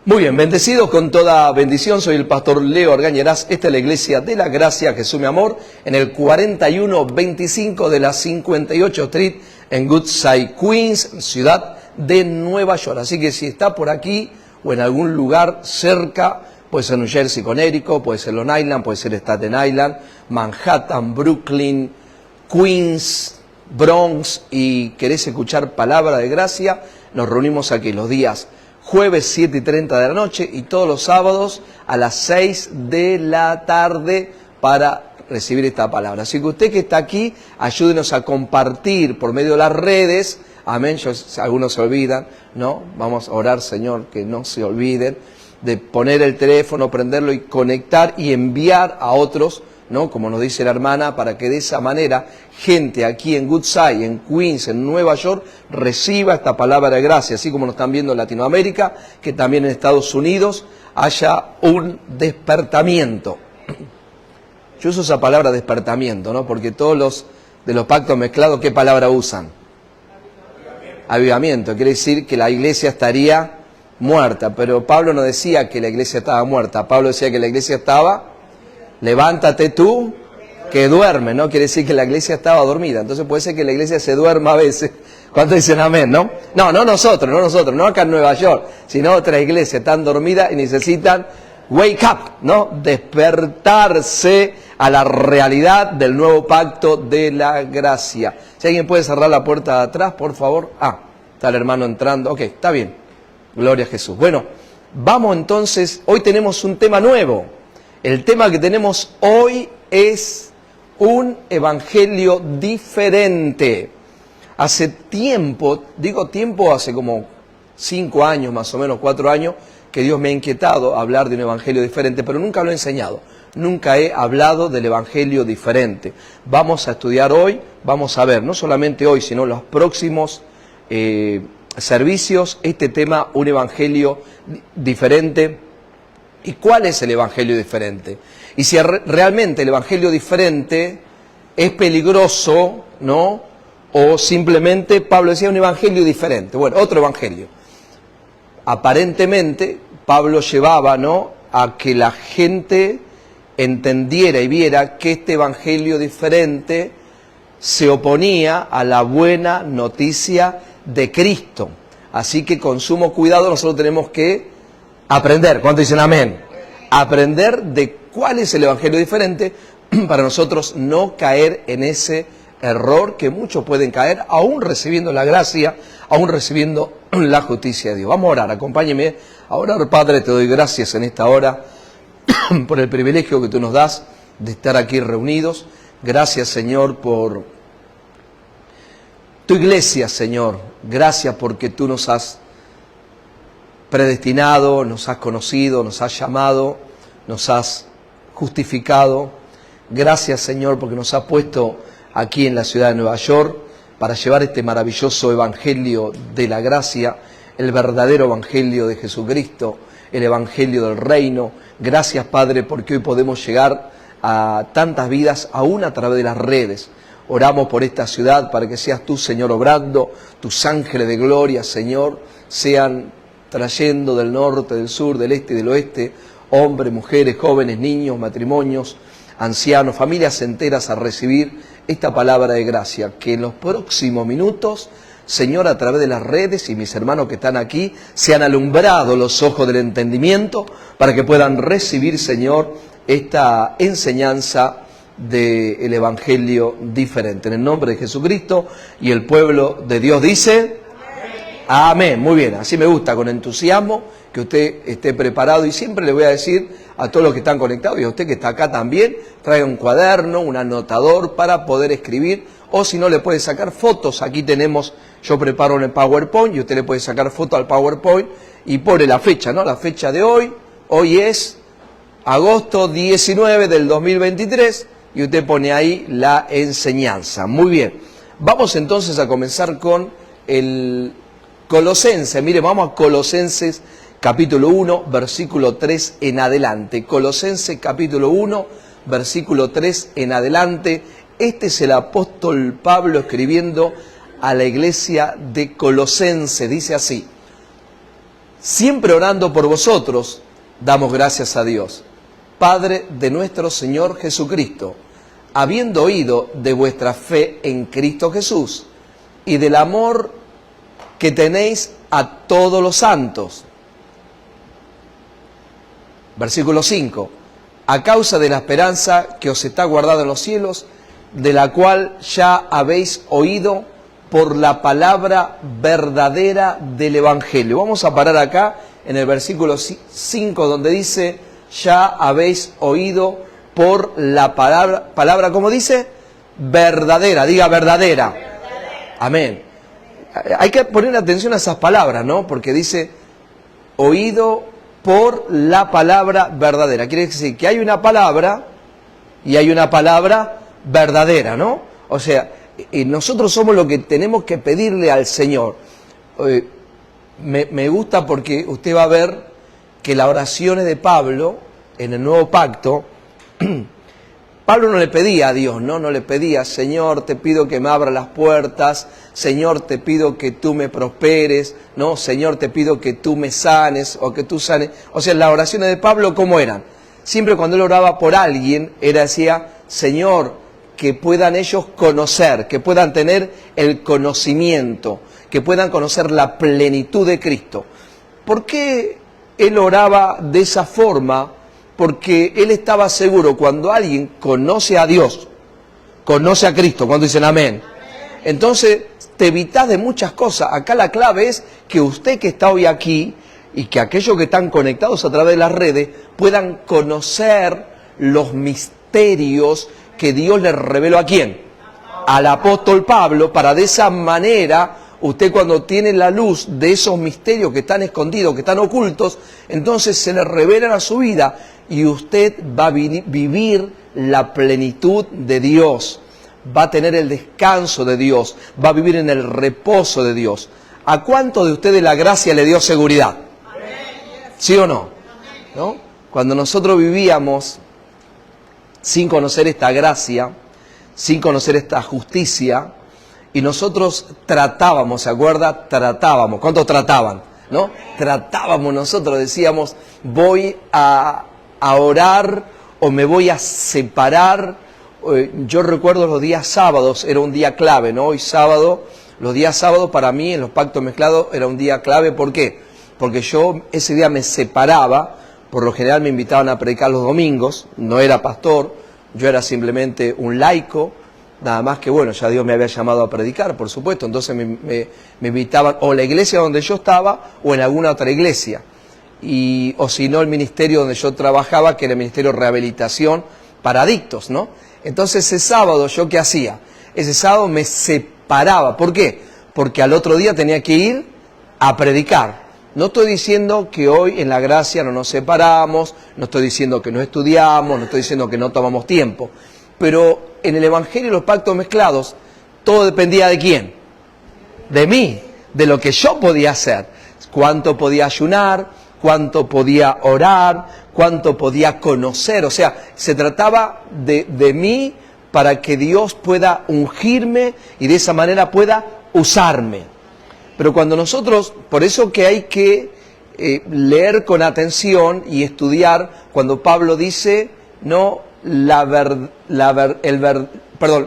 Muy bien, bendecidos con toda bendición, soy el pastor Leo Argañarás, esta es la Iglesia de la Gracia Jesús mi amor, en el 4125 de la 58 Street en Woodside, Queens, ciudad de Nueva York. Así que si está por aquí o en algún lugar cerca, puede ser New Jersey, Connecticut, puede ser Long Island, puede ser Staten Island, Manhattan, Brooklyn, Queens, Bronx, y querés escuchar palabra de gracia, nos reunimos aquí los días jueves 7:30 de la noche y todos los sábados a las 6 de la tarde para recibir esta palabra. Así que usted que está aquí, ayúdenos a compartir por medio de las redes. Amén. Algunos se olvidan, ¿no? Vamos a orar, Señor, que no se olviden de poner el teléfono, prenderlo y conectar y enviar a otros, ¿no? Como nos dice la hermana, para que de esa manera gente aquí en Woodside, en Queens, en Nueva York, reciba esta palabra de gracia, así como nos están viendo en Latinoamérica, que también en Estados Unidos haya un despertamiento. Yo uso esa palabra despertamiento, ¿no? Porque todos los de los pactos mezclados, ¿qué palabra usan? Avivamiento. Quiere decir que la iglesia estaría muerta, pero Pablo no decía que la iglesia estaba muerta, Pablo decía que la iglesia estaba... Levántate tú que duerme, ¿no? Quiere decir que la iglesia estaba dormida. Entonces puede ser que la iglesia se duerma a veces. ¿Cuántos dicen amén, no? No nosotros, no acá en Nueva York, sino otras iglesias están dormidas y necesitan wake up, ¿no? Despertarse a la realidad del nuevo pacto de la gracia. Si alguien puede cerrar la puerta de atrás, por favor. Está el hermano entrando. Ok, está bien. Gloria a Jesús. Bueno, vamos entonces. Hoy tenemos un tema nuevo. El tema que tenemos hoy es un evangelio diferente. Hace tiempo, hace como 5 años, más o menos 4 años, que Dios me ha inquietado a hablar de un evangelio diferente, pero nunca lo he enseñado. Nunca he hablado del evangelio diferente. Vamos a estudiar hoy, vamos a ver, no solamente hoy, sino los próximos servicios, este tema, un evangelio diferente. ¿Y cuál es el evangelio diferente? Y si realmente el evangelio diferente es peligroso, ¿no? O simplemente, Pablo decía, un evangelio diferente. Bueno, otro evangelio. Aparentemente, Pablo llevaba, ¿no?, a que la gente entendiera y viera que este evangelio diferente se oponía a la buena noticia de Cristo. Así que con sumo cuidado nosotros tenemos que aprender. ¿Cuántos dicen amén? Aprender de cuál es el evangelio diferente para nosotros no caer en ese error que muchos pueden caer, aún recibiendo la gracia, aún recibiendo la justicia de Dios. Vamos a orar, acompáñeme a orar. Padre, te doy gracias en esta hora por el privilegio que tú nos das de estar aquí reunidos. Gracias, Señor, por tu iglesia, Señor. Gracias porque tú nos has predestinado, nos has conocido, nos has llamado, nos has justificado. Gracias, Señor, porque nos has puesto aquí en la ciudad de Nueva York para llevar este maravilloso evangelio de la gracia, el verdadero evangelio de Jesucristo, el evangelio del reino. Gracias, Padre, porque hoy podemos llegar a tantas vidas aún a través de las redes. Oramos por esta ciudad para que seas tú, Señor, obrando, tus ángeles de gloria, Señor, sean trayendo del norte, del sur, del este y del oeste, hombres, mujeres, jóvenes, niños, matrimonios, ancianos, familias enteras a recibir esta palabra de gracia. Que en los próximos minutos, Señor, a través de las redes y mis hermanos que están aquí, sean alumbrados los ojos del entendimiento para que puedan recibir, Señor, esta enseñanza del evangelio diferente. En el nombre de Jesucristo y el pueblo de Dios dice... Amén, muy bien, así me gusta, con entusiasmo, que usted esté preparado. Y siempre le voy a decir a todos los que están conectados y a usted que está acá también, traiga un cuaderno, un anotador para poder escribir, o si no le puede sacar fotos. Aquí tenemos, yo preparo en el PowerPoint y usted le puede sacar foto al PowerPoint y pone la fecha, ¿no? La fecha de hoy es agosto 19 del 2023 y usted pone ahí la enseñanza. Muy bien, vamos entonces a comenzar con el Colosenses. Mire, vamos a Colosenses capítulo 1, versículo 3 en adelante. Colosenses capítulo 1, versículo 3 en adelante. Este es el apóstol Pablo escribiendo a la iglesia de Colosenses. Dice así: siempre orando por vosotros, damos gracias a Dios, Padre de nuestro Señor Jesucristo, habiendo oído de vuestra fe en Cristo Jesús y del amor que tenéis a todos los santos. Versículo 5. A causa de la esperanza que os está guardada en los cielos, de la cual ya habéis oído por la palabra verdadera del Evangelio. Vamos a parar acá en el versículo 5, donde dice, ya habéis oído por la palabra, ¿cómo dice? Verdadera, diga verdadera. Amén. Hay que poner atención a esas palabras, ¿no? Porque dice, oído por la palabra verdadera. Quiere decir que hay una palabra y hay una palabra verdadera, ¿no? O sea, nosotros somos lo que tenemos que pedirle al Señor. Me gusta porque usted va a ver que las oraciones de Pablo en el Nuevo Pacto, Pablo no le pedía a Dios, no le pedía, Señor, te pido que me abra las puertas, Señor, te pido que tú me prosperes, no, Señor, te pido que tú me sanes o que tú sanes. O sea, las oraciones de Pablo, ¿cómo eran? Siempre cuando él oraba por alguien, decía, Señor, que puedan ellos conocer, que puedan tener el conocimiento, que puedan conocer la plenitud de Cristo. ¿Por qué él oraba de esa forma? Porque él estaba seguro, cuando alguien conoce a Dios, conoce a Cristo, cuando dicen amén, entonces te evitas de muchas cosas. Acá la clave es que usted que está hoy aquí y que aquellos que están conectados a través de las redes puedan conocer los misterios que Dios le reveló a quién, al apóstol Pablo, para de esa manera usted, cuando tiene la luz de esos misterios que están escondidos, que están ocultos, entonces se le revelan a su vida y usted va a vivir la plenitud de Dios, va a tener el descanso de Dios, va a vivir en el reposo de Dios. ¿A cuánto de ustedes la gracia le dio seguridad? ¿Sí o no? ¿No? Cuando nosotros vivíamos sin conocer esta gracia, sin conocer esta justicia, y nosotros tratábamos, ¿se acuerda? Tratábamos. ¿Cuántos trataban? ¿No? Tratábamos nosotros, decíamos, voy a orar o me voy a separar. Yo recuerdo los días sábados, era un día clave, ¿no? Hoy sábado, los días sábados para mí en los pactos mezclados era un día clave. ¿Por qué? Porque yo ese día me separaba, por lo general me invitaban a predicar los domingos, no era pastor, yo era simplemente un laico, nada más que, bueno, ya Dios me había llamado a predicar, por supuesto, entonces me invitaban o a la iglesia donde yo estaba o en alguna otra iglesia, o si no el ministerio donde yo trabajaba, que era el ministerio de rehabilitación para adictos, ¿no? Entonces ese sábado, ¿yo qué hacía? Ese sábado me separaba. ¿Por qué? Porque al otro día tenía que ir a predicar. No estoy diciendo que hoy en la gracia no nos separamos, no estoy diciendo que no estudiamos, no estoy diciendo que no tomamos tiempo, pero en el Evangelio y los pactos mezclados, todo dependía de quién, de mí, de lo que yo podía hacer, cuánto podía ayunar, cuánto podía orar, cuánto podía conocer. O sea, se trataba de mí para que Dios pueda ungirme y de esa manera pueda usarme. Pero cuando nosotros, por eso que hay que leer con atención y estudiar, cuando Pablo dice, no,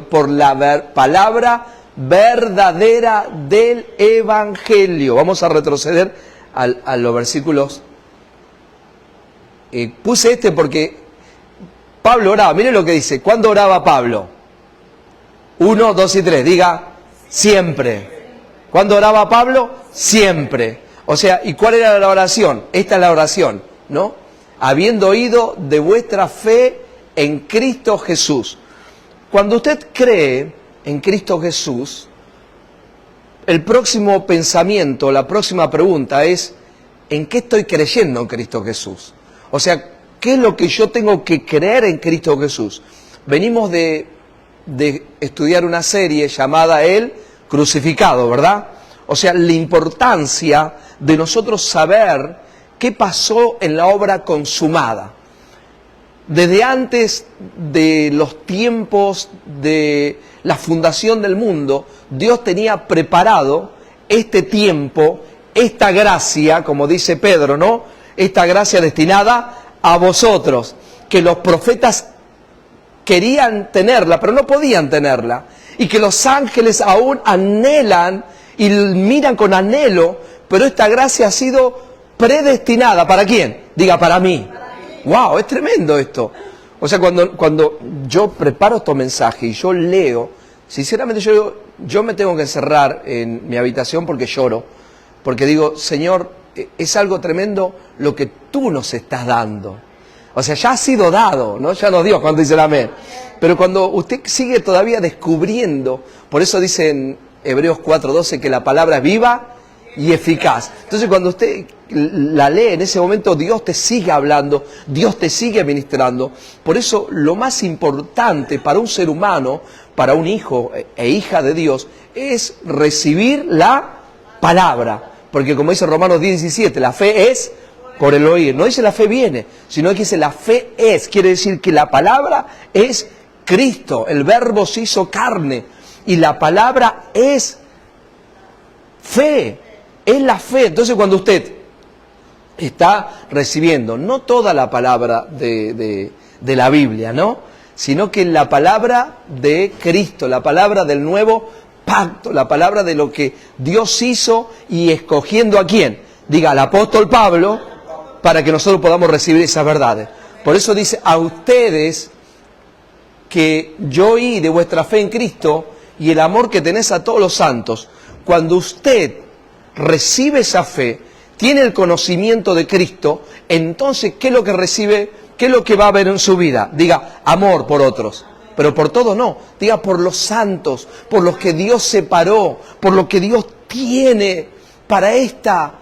por la palabra verdadera del Evangelio. Vamos a retroceder a los versículos. Puse porque Pablo oraba. Miren lo que dice. ¿Cuándo oraba Pablo? 1, 2 y 3. Diga, siempre. ¿Cuándo oraba Pablo? Siempre. O sea, ¿y cuál era la oración? Esta es la oración, ¿no? Habiendo oído de vuestra fe en Cristo Jesús. Cuando usted cree en Cristo Jesús, el próximo pensamiento, la próxima pregunta es, ¿en qué estoy creyendo en Cristo Jesús? O sea, ¿qué es lo que yo tengo que creer en Cristo Jesús? Venimos de estudiar una serie llamada El Crucificado, ¿verdad? O sea, la importancia de nosotros saber qué pasó en la obra consumada. Desde antes de los tiempos de la fundación del mundo, Dios tenía preparado este tiempo esta gracia, como dice Pedro, ¿no? Esta gracia destinada a vosotros, que los profetas querían tenerla, pero no podían tenerla, y que los ángeles aún anhelan y miran con anhelo, pero esta gracia ha sido predestinada. ¿Para quién? Diga, para mí. ¡Wow! Es tremendo esto. O sea, cuando yo preparo estos mensajes y yo leo, sinceramente yo me tengo que encerrar en mi habitación porque lloro, porque digo, Señor, es algo tremendo lo que tú nos estás dando. O sea, ya ha sido dado, ¿no? Ya nos dio cuando dice el amén. Pero cuando usted sigue todavía descubriendo, por eso dice en Hebreos 4:12 que la palabra es viva y eficaz. Entonces cuando usted la lee, en ese momento Dios te sigue hablando, Dios te sigue ministrando. Por eso lo más importante para un ser humano, para un hijo e hija de Dios, es recibir la palabra. Porque como dice Romanos 10:17, la fe es por el oír. No dice la fe viene, sino que dice la fe es. Quiere decir que la palabra es Cristo. El verbo se hizo carne y la palabra es fe. Es la fe. Entonces cuando usted está recibiendo no toda la palabra de la Biblia, ¿no? Sino que la palabra de Cristo, la palabra del nuevo pacto, la palabra de lo que Dios hizo y escogiendo a quién. Diga, al apóstol Pablo, para que nosotros podamos recibir esas verdades. Por eso dice, a ustedes que yo oí de vuestra fe en Cristo y el amor que tenés a todos los santos, cuando usted recibe esa fe, tiene el conocimiento de Cristo, entonces, ¿qué es lo que recibe? ¿Qué es lo que va a haber en su vida? Diga, amor por otros. Pero por todos no. Diga, por los santos, por los que Dios separó, por lo que Dios tiene para esta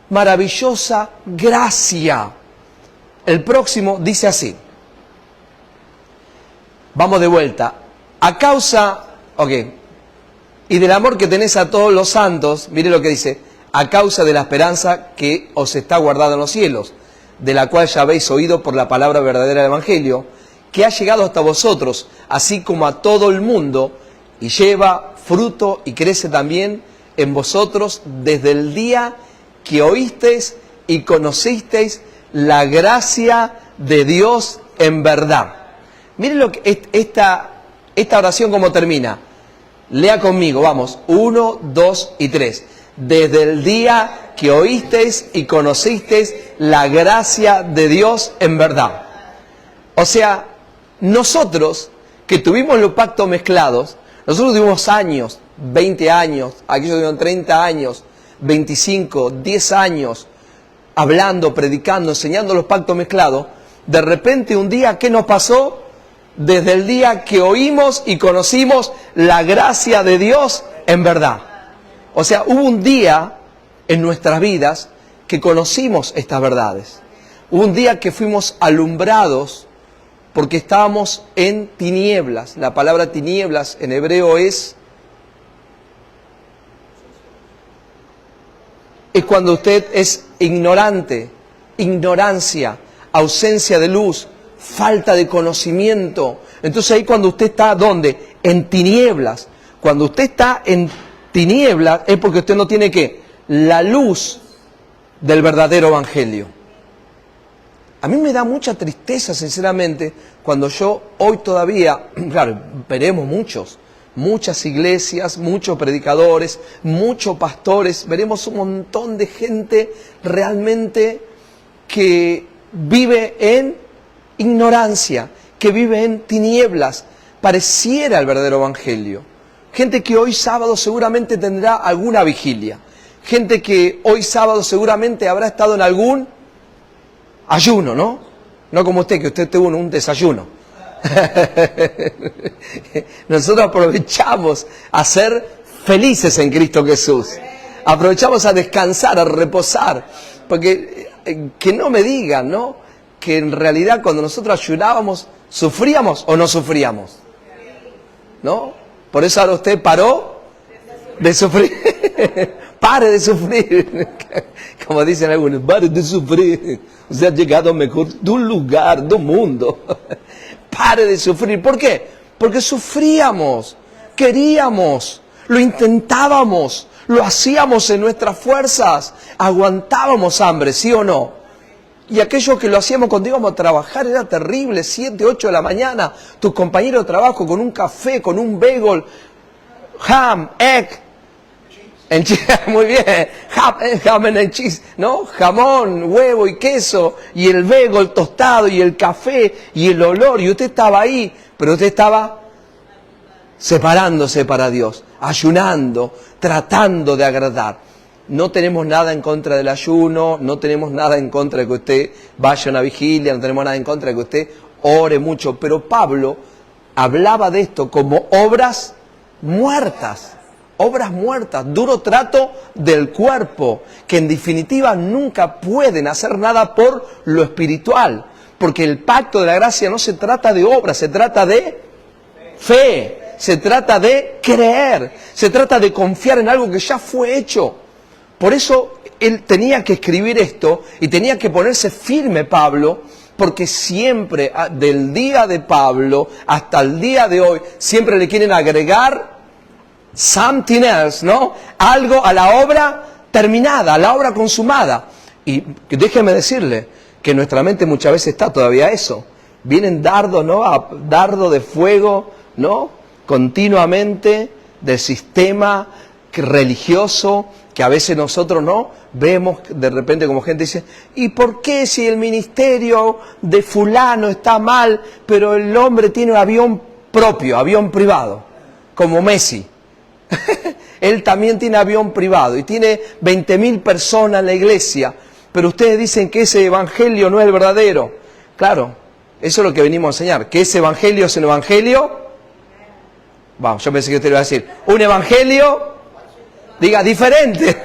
maravillosa gracia. El próximo dice así. Vamos de vuelta. A causa, y del amor que tenés a todos los santos, mire lo que dice, a causa de la esperanza que os está guardada en los cielos, de la cual ya habéis oído por la palabra verdadera del Evangelio, que ha llegado hasta vosotros, así como a todo el mundo, y lleva fruto y crece también en vosotros desde el día que oísteis y conocisteis la gracia de Dios en verdad. Miren lo que esta oración como termina. Lea conmigo, vamos, 1, 2 y 3. Desde el día que oísteis y conocisteis la gracia de Dios en verdad. O sea, nosotros que tuvimos los pactos mezclados, nosotros tuvimos años, 20 años, aquellos tuvieron 30 años, 25, 10 años, hablando, predicando, enseñando los pactos mezclados. De repente un día, ¿qué nos pasó? Desde el día que oímos y conocimos la gracia de Dios en verdad. O sea, hubo un día en nuestras vidas que conocimos estas verdades. Hubo un día que fuimos alumbrados porque estábamos en tinieblas. La palabra tinieblas en hebreo es cuando usted es ignorante, ignorancia, ausencia de luz, falta de conocimiento. Entonces ahí cuando usted está, ¿dónde? En tinieblas. Cuando usted está en tinieblas es porque usted no tiene ¿qué? La luz del verdadero evangelio. A mí me da mucha tristeza, sinceramente, cuando yo hoy todavía, claro, veremos muchas iglesias, muchos predicadores, muchos pastores, veremos un montón de gente realmente que vive en ignorancia, que vive en tinieblas, pareciera el verdadero evangelio. Gente que hoy sábado seguramente tendrá alguna vigilia, gente que hoy sábado seguramente habrá estado en algún ayuno, ¿no? No como usted, que usted tuvo un desayuno. Nosotros aprovechamos a ser felices en Cristo Jesús. Aprovechamos a descansar, a reposar. Porque que no me digan, ¿no? Que en realidad cuando nosotros ayunábamos, ¿sufríamos o no sufríamos? ¿No? Por eso ahora usted paró de sufrir. Pare de sufrir. Como dicen algunos, pare de sufrir. Usted ha llegado al mejor lugar del mundo. Pare de sufrir. ¿Por qué? Porque sufríamos, queríamos, Lo intentábamos, lo hacíamos en nuestras fuerzas, aguantábamos hambre, ¿sí o no? Y aquello que lo hacíamos cuando íbamos a trabajar era terrible, 7, 8 de la mañana, tus compañeros de trabajo con un café, con un bagel, ham, egg, muy bien, ham and cheese, ¿no? Jamón, huevo y queso, y el bagel tostado, y el café, y el olor, y usted estaba ahí, pero usted estaba separándose para Dios, ayunando, tratando de agradar. No tenemos nada en contra del ayuno, no tenemos nada en contra de que usted vaya a una vigilia, no tenemos nada en contra de que usted ore mucho, pero Pablo hablaba de esto como obras muertas, duro trato del cuerpo, que en definitiva nunca pueden hacer nada por lo espiritual, porque el pacto de la gracia no se trata de obras, se trata de fe, se trata de creer, se trata de confiar en algo que ya fue hecho. Por eso él tenía que escribir esto y tenía que ponerse firme Pablo, porque siempre, del día de Pablo hasta el día de hoy, siempre le quieren agregar something else, ¿no? Algo a la obra terminada, a la obra consumada. Y déjeme decirle que en nuestra mente muchas veces está todavía eso. Vienen dardos, ¿no? Dardo de fuego, ¿no? Continuamente del sistema religioso, que a veces nosotros no vemos de repente como gente dice, ¿y por qué si el ministerio de fulano está mal, pero el hombre tiene un avión propio, avión privado, como Messi? Él también tiene avión privado y tiene 20.000 personas en la iglesia, pero ustedes dicen que ese evangelio no es el verdadero. Claro, eso es lo que venimos a enseñar, que ese evangelio es un evangelio. Vamos, yo pensé que usted iba a decir, un evangelio, diga, diferente.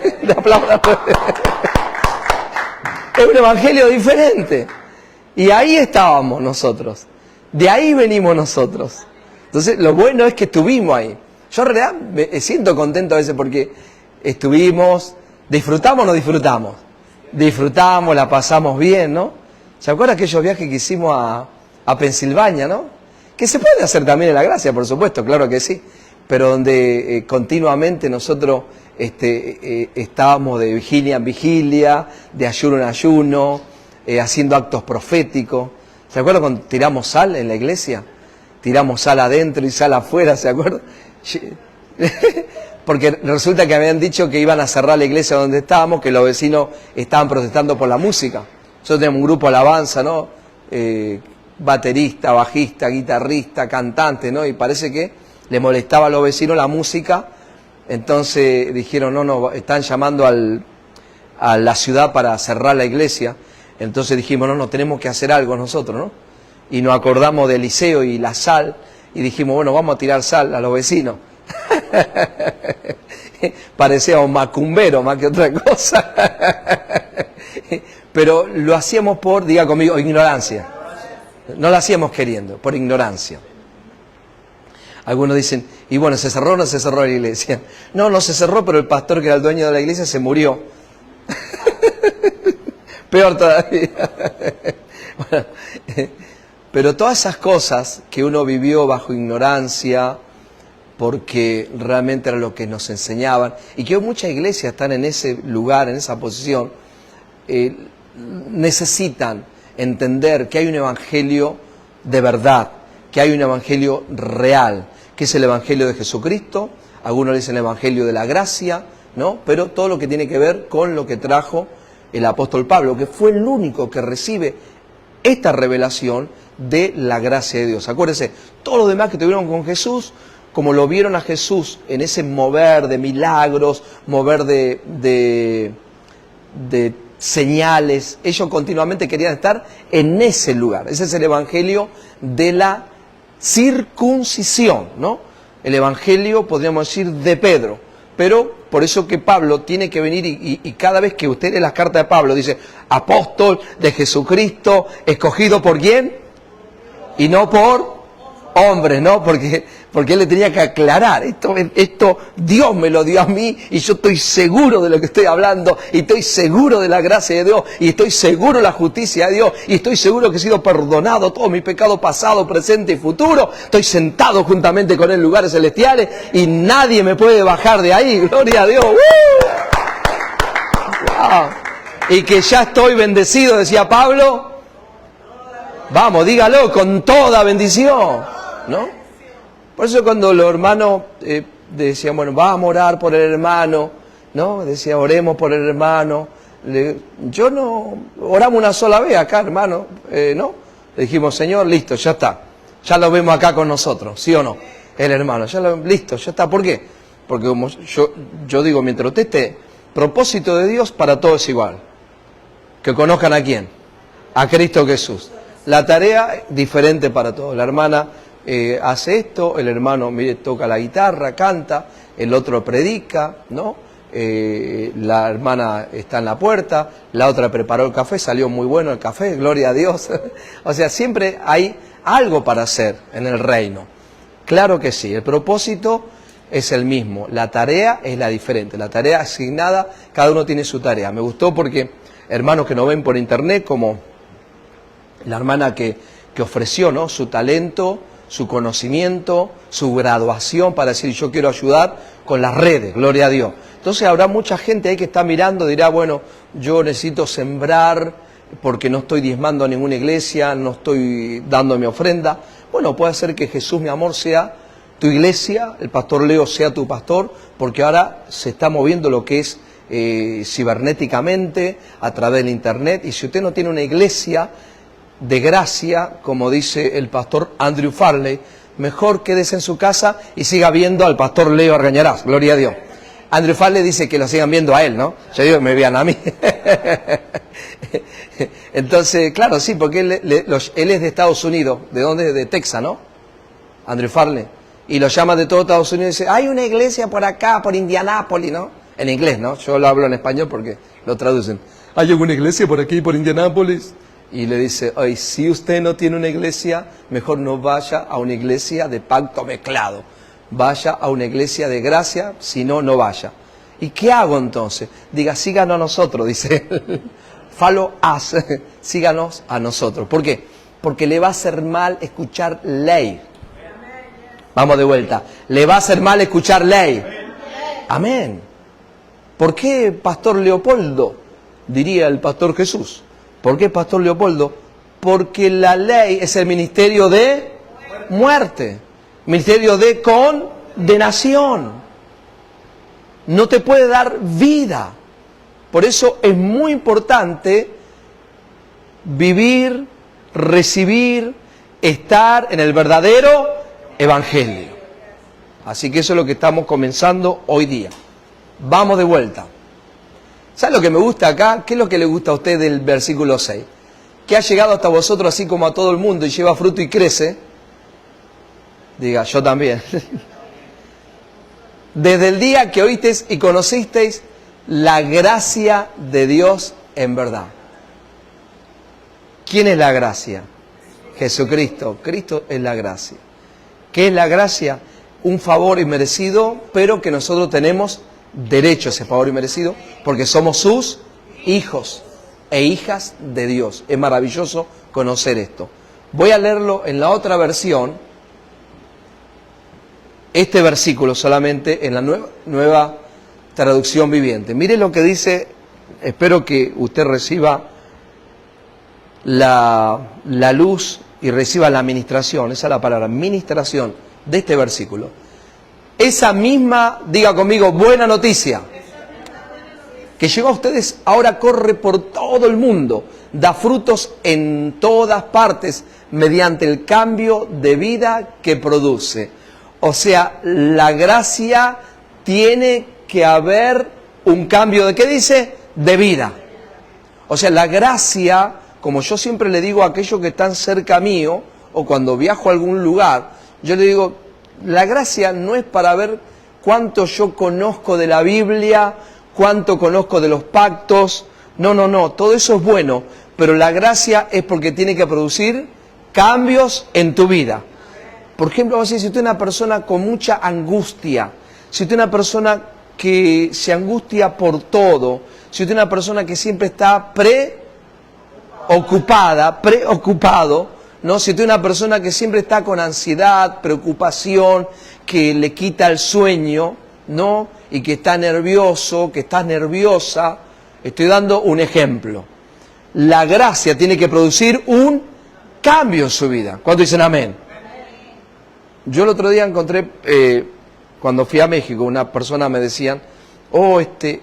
Es un evangelio diferente. Y ahí estábamos nosotros. De ahí venimos nosotros. Entonces, lo bueno es que estuvimos ahí. Yo en realidad me siento contento a veces porque estuvimos, disfrutamos o no disfrutamos. Disfrutamos, la pasamos bien, ¿no? ¿Se acuerdan aquellos viajes que hicimos a Pensilvania, no? Que se puede hacer también en la gracia, por supuesto, claro que sí. Pero donde continuamente nosotros estábamos de vigilia en vigilia, de ayuno en ayuno, haciendo actos proféticos. ¿Se acuerdan cuando tiramos sal en la iglesia? Tiramos sal adentro y sal afuera, ¿se acuerdan? Porque resulta que habían dicho que iban a cerrar la iglesia donde estábamos, que los vecinos estaban protestando por la música. Nosotros tenemos un grupo de alabanza, ¿no? Baterista, bajista, guitarrista, cantante, ¿no? Y parece que le molestaba a los vecinos la música. Entonces dijeron, no, están llamando a la ciudad para cerrar la iglesia. Entonces dijimos, no, tenemos que hacer algo nosotros, ¿no? Y nos acordamos de Eliseo y la sal, y dijimos, bueno, vamos a tirar sal a los vecinos. Parecía un macumbero más que otra cosa. Pero lo hacíamos por, diga conmigo, ignorancia. No lo hacíamos queriendo, por ignorancia. Algunos dicen, y bueno, ¿se cerró o no se cerró la iglesia? No se cerró, pero el pastor que era el dueño de la iglesia se murió. Peor todavía. Bueno, pero todas esas cosas que uno vivió bajo ignorancia, porque realmente era lo que nos enseñaban, y que hoy muchas iglesias están en ese lugar, en esa posición, necesitan entender que hay un evangelio de verdad, que hay un evangelio real, que es el evangelio de Jesucristo. Algunos le dicen el evangelio de la gracia, ¿no? Pero todo lo que tiene que ver con lo que trajo el apóstol Pablo, que fue el único que recibe esta revelación de la gracia de Dios. Acuérdense, todos los demás que tuvieron con Jesús, como lo vieron a Jesús en ese mover de milagros, mover de señales, ellos continuamente querían estar en ese lugar. Ese es el evangelio de la circuncisión, ¿no? El evangelio, podríamos decir, de Pedro. Pero por eso que Pablo tiene que venir y cada vez que usted lee las cartas de Pablo dice, apóstol de Jesucristo, escogido por ¿quién? Y no por hombres, ¿no? Porque él le tenía que aclarar, esto Dios me lo dio a mí y yo estoy seguro de lo que estoy hablando y estoy seguro de la gracia de Dios y estoy seguro de la justicia de Dios y estoy seguro que he sido perdonado todos mis pecados pasado, presente y futuro. Estoy sentado juntamente con él en lugares celestiales y nadie me puede bajar de ahí. Gloria a Dios. ¡Wow! Y que ya estoy bendecido, decía Pablo. Vamos, dígalo, con toda bendición, ¿no? Por eso cuando los hermanos decían, bueno, vamos a orar por el hermano, ¿no? Decía, oremos por el hermano. Yo no, oramos una sola vez acá, hermano, ¿no? Le dijimos, Señor, listo, ya está. Ya lo vemos acá con nosotros, ¿sí o no? El hermano, listo, ya está. ¿Por qué? Porque como yo digo, mientras usted esté, propósito de Dios para todos es igual. Que conozcan a quién, a Cristo Jesús. La tarea diferente para todos. La hermana hace esto, el hermano toca la guitarra, canta, el otro predica, ¿no? La hermana está en la puerta, la otra preparó el café, salió muy bueno el café, gloria a Dios. O sea, siempre hay algo para hacer en el reino. Claro que sí, el propósito es el mismo, la tarea es la diferente, la tarea asignada, cada uno tiene su tarea. Me gustó porque hermanos que nos ven por internet, como la hermana que ofreció, ¿no?, su talento, su conocimiento, su graduación para decir yo quiero ayudar con las redes, gloria a Dios. Entonces habrá mucha gente ahí que está mirando, dirá, bueno, yo necesito sembrar porque no estoy diezmando a ninguna iglesia, no estoy dando mi ofrenda. Bueno, puede ser que Jesús, mi amor, sea tu iglesia, el pastor Leo sea tu pastor, porque ahora se está moviendo lo que es cibernéticamente, a través del internet, y si usted no tiene una iglesia de gracia, como dice el pastor Andrew Farley, mejor quédese en su casa y siga viendo al pastor Leo Argañarás, gloria a Dios. Andrew Farley dice que lo sigan viendo a él, ¿no? Yo digo que me vean a mí. Entonces, claro, sí, porque él es de Estados Unidos. ¿De dónde? De Texas, ¿no? Andrew Farley. Y lo llama de todo Estados Unidos y dice, hay una iglesia por acá, por Indianápolis, ¿no? En inglés, ¿no? Yo lo hablo en español porque lo traducen. ¿Hay alguna iglesia por aquí, por Indianápolis? Y le dice, oye, si usted no tiene una iglesia, mejor no vaya a una iglesia de pacto mezclado. Vaya a una iglesia de gracia, si no, no vaya. ¿Y qué hago entonces? Diga, síganos a nosotros, dice. Follow us, síganos a nosotros. ¿Por qué? Porque le va a hacer mal escuchar ley. Vamos de vuelta. Le va a hacer mal escuchar ley. Amén. ¿Por qué, Pastor Leopoldo? Diría el Pastor Jesús. ¿Por qué, Pastor Leopoldo? Porque la ley es el ministerio de muerte. Ministerio de condenación. No te puede dar vida. Por eso es muy importante vivir, recibir, estar en el verdadero evangelio. Así que eso es lo que estamos comenzando hoy día. Vamos de vuelta. ¿Sabe lo que me gusta acá? ¿Qué es lo que le gusta a usted del versículo 6? Que ha llegado hasta vosotros así como a todo el mundo y lleva fruto y crece. Diga, yo también. Desde el día que oísteis y conocisteis la gracia de Dios en verdad. ¿Quién es la gracia? Jesucristo. Cristo es la gracia. ¿Qué es la gracia? Un favor inmerecido, pero que nosotros tenemos derecho a ese favor inmerecido, porque somos sus hijos e hijas de Dios. Es maravilloso conocer esto. Voy a leerlo en la otra versión, este versículo solamente en la nueva traducción viviente. Mire lo que dice, espero que usted reciba la luz y reciba la administración, esa es la palabra, administración de este versículo. Esa misma, diga conmigo, buena noticia, que llegó a ustedes, ahora corre por todo el mundo, da frutos en todas partes, mediante el cambio de vida que produce. O sea, la gracia tiene que haber un cambio de, ¿qué dice? De vida. O sea, la gracia, como yo siempre le digo a aquellos que están cerca mío, o cuando viajo a algún lugar, yo le digo, la gracia no es para ver cuánto yo conozco de la Biblia, cuánto conozco de los pactos, no, todo eso es bueno, pero la gracia es porque tiene que producir cambios en tu vida. Por ejemplo, vamos a decir, si usted es una persona con mucha angustia, si usted es una persona que se angustia por todo, si usted es una persona que siempre está preocupado, ¿no? Si usted es una persona que siempre está con ansiedad, preocupación, que le quita el sueño, ¿no? Y que está nervioso, que está nerviosa, estoy dando un ejemplo. La gracia tiene que producir un cambio en su vida. ¿Cuántos dicen amén? Yo el otro día encontré, cuando fui a México, una persona me decían,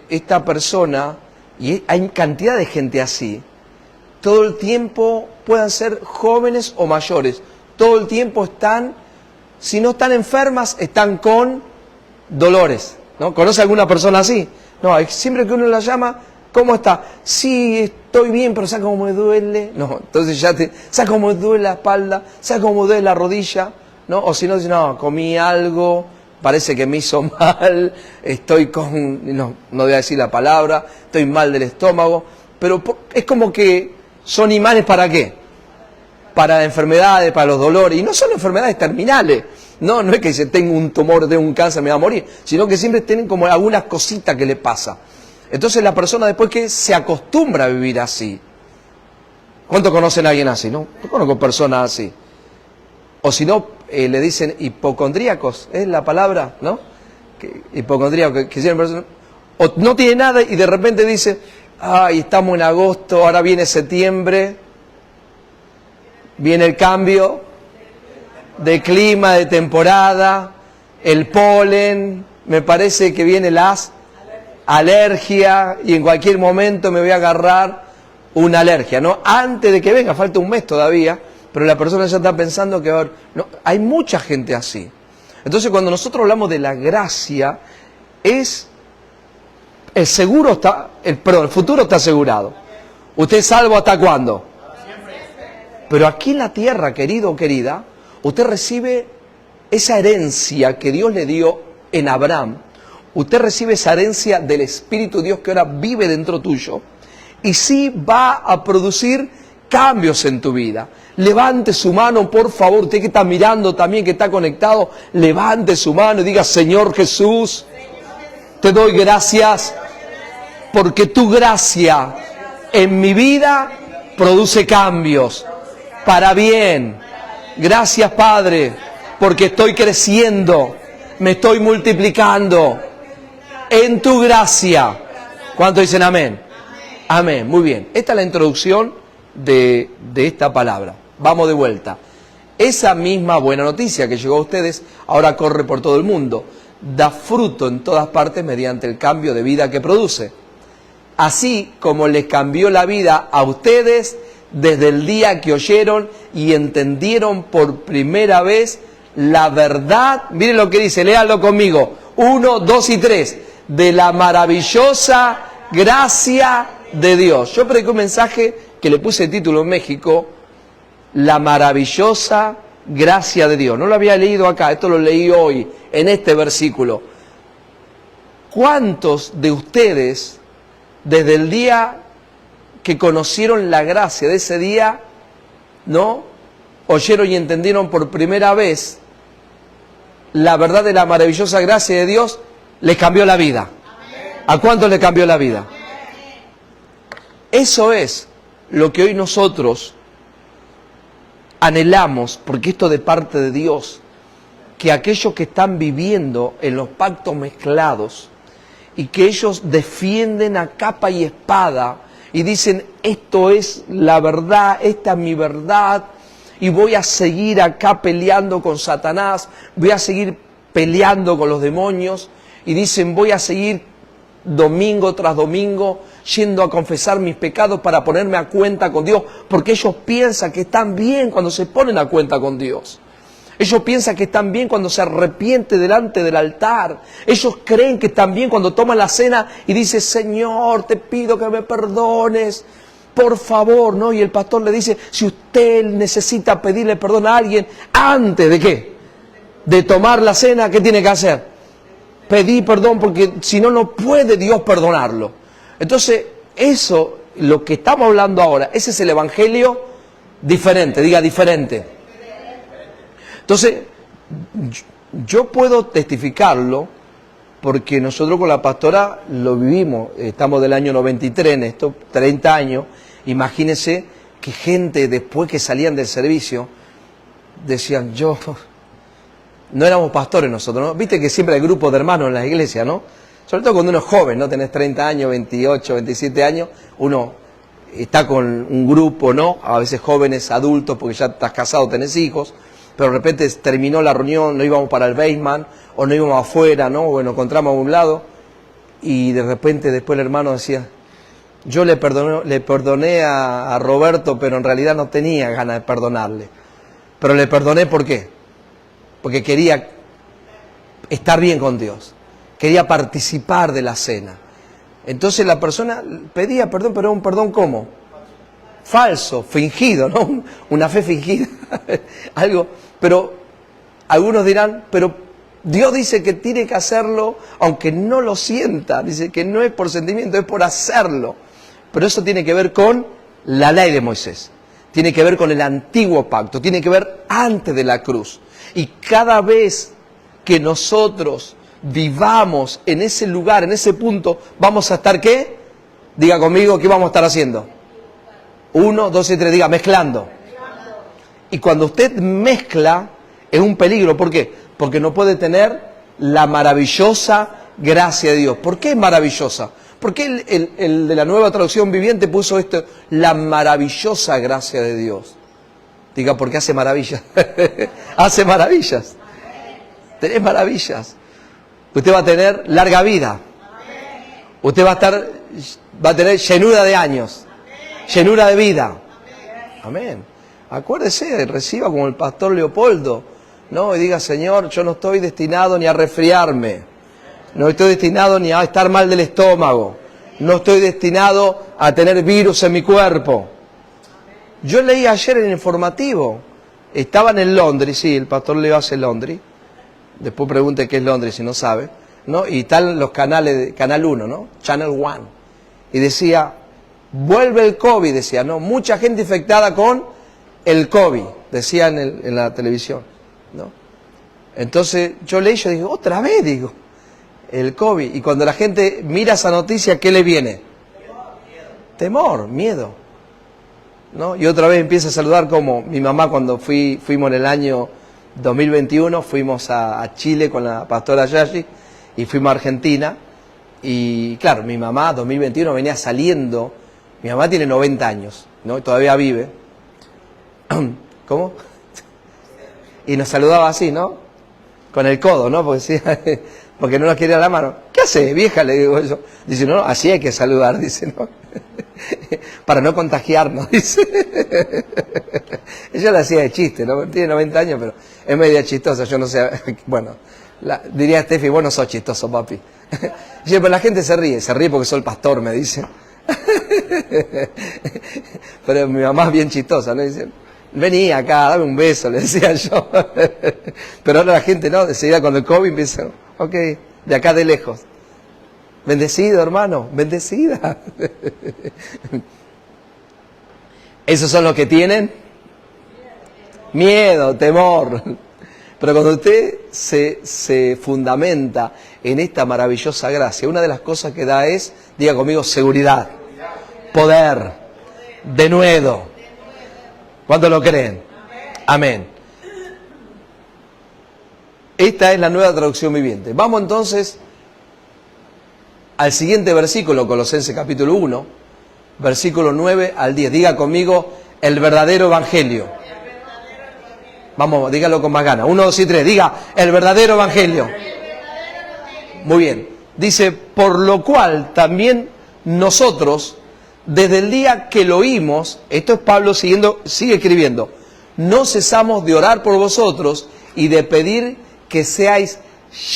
esta persona, y hay cantidad de gente así, todo el tiempo puedan ser jóvenes o mayores, todo el tiempo están, si no están enfermas, están con dolores, ¿no? ¿Conoce alguna persona así? No, siempre que uno la llama, ¿cómo está? Sí, estoy bien, pero ¿sabes cómo me duele? No, entonces ¿sabes cómo me duele la espalda? ¿Sabes cómo me duele la rodilla? ¿No? O si no, dice, no, comí algo, parece que me hizo mal, estoy con, no voy a decir la palabra, estoy mal del estómago, pero es como que son imanes ¿para qué? Para enfermedades, para los dolores, y no son enfermedades terminales, no es que se tenga un tumor, tenga un cáncer, me va a morir, sino que siempre tienen como algunas cositas que le pasa. Entonces la persona después que se acostumbra a vivir así. ¿Cuántos conocen a alguien así? No conozco personas así. O si no, le dicen hipocondríacos, es la palabra, ¿no? Hipocondríacos, que siempre o no tiene nada y de repente dice, ay, estamos en agosto, ahora viene septiembre, viene el cambio de clima, de temporada, el polen, me parece que viene las alergia y en cualquier momento me voy a agarrar una alergia, ¿no? Antes de que venga, falta un mes todavía, pero la persona ya está pensando que no, hay mucha gente así. Entonces cuando nosotros hablamos de la gracia, el futuro está asegurado. ¿Usted es salvo hasta cuándo? Pero aquí en la tierra, querido o querida, usted recibe esa herencia que Dios le dio en Abraham. Usted recibe esa herencia del Espíritu de Dios que ahora vive dentro tuyo y sí va a producir cambios en tu vida. Levante su mano, por favor, usted que está mirando también, que está conectado, levante su mano y diga, Señor Jesús, te doy gracias porque tu gracia en mi vida produce cambios para bien. Gracias, Padre, porque estoy creciendo, me estoy multiplicando en tu gracia. ¿Cuántos dicen amén? Amén, muy bien. Esta es la introducción de esta palabra. Vamos de vuelta. Esa misma buena noticia que llegó a ustedes ahora corre por todo el mundo. Da fruto en todas partes mediante el cambio de vida que produce. Así como les cambió la vida a ustedes desde el día que oyeron y entendieron por primera vez la verdad. Miren lo que dice, léalo conmigo. 1, 2 y 3. De la maravillosa gracia de Dios. Yo prediqué un mensaje que le puse el título en México, la maravillosa gracia de Dios. No lo había leído acá, esto lo leí hoy, en este versículo. ¿Cuántos de ustedes, desde el día que conocieron la gracia de ese día, ¿no? Oyeron y entendieron por primera vez la verdad de la maravillosa gracia de Dios, les cambió la vida? ¿A cuántos les cambió la vida? Eso es lo que hoy nosotros anhelamos, porque esto de parte de Dios, que aquellos que están viviendo en los pactos mezclados y que ellos defienden a capa y espada y dicen, esto es la verdad, esta es mi verdad, y voy a seguir acá peleando con Satanás, voy a seguir peleando con los demonios, y dicen, voy a seguir domingo tras domingo yendo a confesar mis pecados para ponerme a cuenta con Dios, porque ellos piensan que están bien cuando se ponen a cuenta con Dios. Ellos piensan que están bien cuando se arrepiente delante del altar. Ellos creen que están bien cuando toman la cena y dice, Señor, te pido que me perdones, por favor, ¿no? Y el pastor le dice, si usted necesita pedirle perdón a alguien, antes de ¿qué? De tomar la cena, ¿qué tiene que hacer? Pedir perdón, porque si no, no puede Dios perdonarlo. Entonces, eso, lo que estamos hablando ahora, ese es el evangelio diferente, diga diferente. Entonces, Yo puedo testificarlo porque nosotros con la pastora lo vivimos. Estamos del año 93 en esto, 30 años. Imagínense que gente después que salían del servicio decían, no éramos pastores nosotros, ¿no? Viste que siempre hay grupos de hermanos en la iglesia, ¿no? Sobre todo cuando uno es joven, ¿no? Tenés 30 años, 28, 27 años, uno está con un grupo, ¿no? A veces jóvenes, adultos, porque ya estás casado, tenés hijos, pero de repente terminó la reunión, no íbamos para el basement, o no íbamos afuera, ¿no? O nos encontramos a un lado, y de repente después el hermano decía, yo le perdoné a Roberto, pero en realidad no tenía ganas de perdonarle. Pero le perdoné, ¿por qué? Porque quería estar bien con Dios, quería participar de la cena. Entonces la persona pedía perdón, pero un perdón ¿cómo? Falso, fingido, ¿no? Una fe fingida, algo. Pero algunos dirán, pero Dios dice que tiene que hacerlo aunque no lo sienta, dice que no es por sentimiento, es por hacerlo. Pero eso tiene que ver con la ley de Moisés, tiene que ver con el antiguo pacto, tiene que ver antes de la cruz. Y cada vez que nosotros vivamos en ese lugar, en ese punto, vamos a estar, ¿qué? Diga conmigo, ¿qué vamos a estar haciendo? 1, 2 y 3, diga, mezclando. Y cuando usted mezcla, es un peligro. ¿Por qué? Porque no puede tener la maravillosa gracia de Dios. ¿Por qué es maravillosa? ¿Por qué el de la Nueva Traducción Viviente puso esto? La maravillosa gracia de Dios. Diga, porque hace maravillas. Hace maravillas. Tenés maravillas. Usted va a tener larga vida. Usted va a tener llenura de años. Llenura de vida. Amén. Acuérdese, reciba como el pastor Leopoldo, ¿no? Y diga, Señor, yo no estoy destinado ni a resfriarme. No estoy destinado ni a estar mal del estómago. No estoy destinado a tener virus en mi cuerpo. Yo leí ayer en el informativo, estaban en Londres, sí, el pastor Leo hace Londres, después pregunte qué es Londres si no sabe, ¿no? Y están los canales, Canal 1, ¿no? Channel 1. Y decía, vuelve el COVID, decía, ¿no? Mucha gente infectada con el COVID, decía en la televisión, ¿no? Entonces yo leí, yo digo, otra vez, digo, el COVID. Y cuando la gente mira esa noticia, ¿qué le viene? Temor, miedo, ¿no? Y otra vez empieza a saludar como mi mamá cuando fuimos en el año 2021, fuimos a Chile con la pastora Yashi y fuimos a Argentina. Y claro, mi mamá 2021 venía saliendo, mi mamá tiene 90 años, ¿no? Y todavía vive. ¿Cómo? Y nos saludaba así, ¿no? Con el codo, ¿no? Porque no nos quería la mano. ¿Qué hace, vieja? Le digo yo. Dice, no, así hay que saludar, dice, ¿no? Para no contagiarnos, dice. Ella la hacía de chiste, ¿no? Tiene 90 años, pero es media chistosa, yo no sé. Bueno, diría Steffi, vos no sos chistoso, papi. Dice, pero la gente se ríe porque soy el pastor, me dice. Pero mi mamá es bien chistosa, ¿no? Dice, vení acá, dame un beso, le decía yo. Pero ahora la gente, ¿no? Enseguida con el COVID empieza, ok, de acá de lejos. Bendecido, hermano, bendecida. Esos son los que tienen miedo, temor. Pero cuando usted se fundamenta en esta maravillosa gracia, una de las cosas que da es, diga conmigo, seguridad, poder, denuedo. ¿Cuántos lo creen? Amén. Esta es la Nueva Traducción Viviente. Vamos entonces al siguiente versículo, Colosenses capítulo 1, versículo 9 al 10. Diga conmigo, el verdadero evangelio. Vamos, dígalo con más ganas. 1, 2 y 3. Diga, el verdadero evangelio. Muy bien. Dice, por lo cual también nosotros, desde el día que lo oímos, esto es Pablo sigue escribiendo, no cesamos de orar por vosotros y de pedir que seáis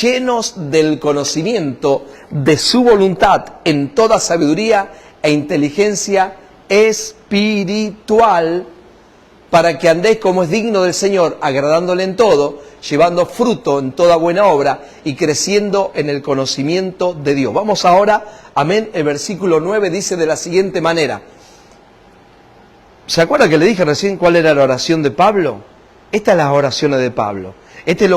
llenos del conocimiento de su voluntad en toda sabiduría e inteligencia espiritual, para que andéis como es digno del Señor, agradándole en todo, llevando fruto en toda buena obra y creciendo en el conocimiento de Dios. Vamos ahora, amén, el versículo 9 dice de la siguiente manera. ¿Se acuerda que le dije recién cuál era la oración de Pablo? Estas son las oraciones de Pablo. Este es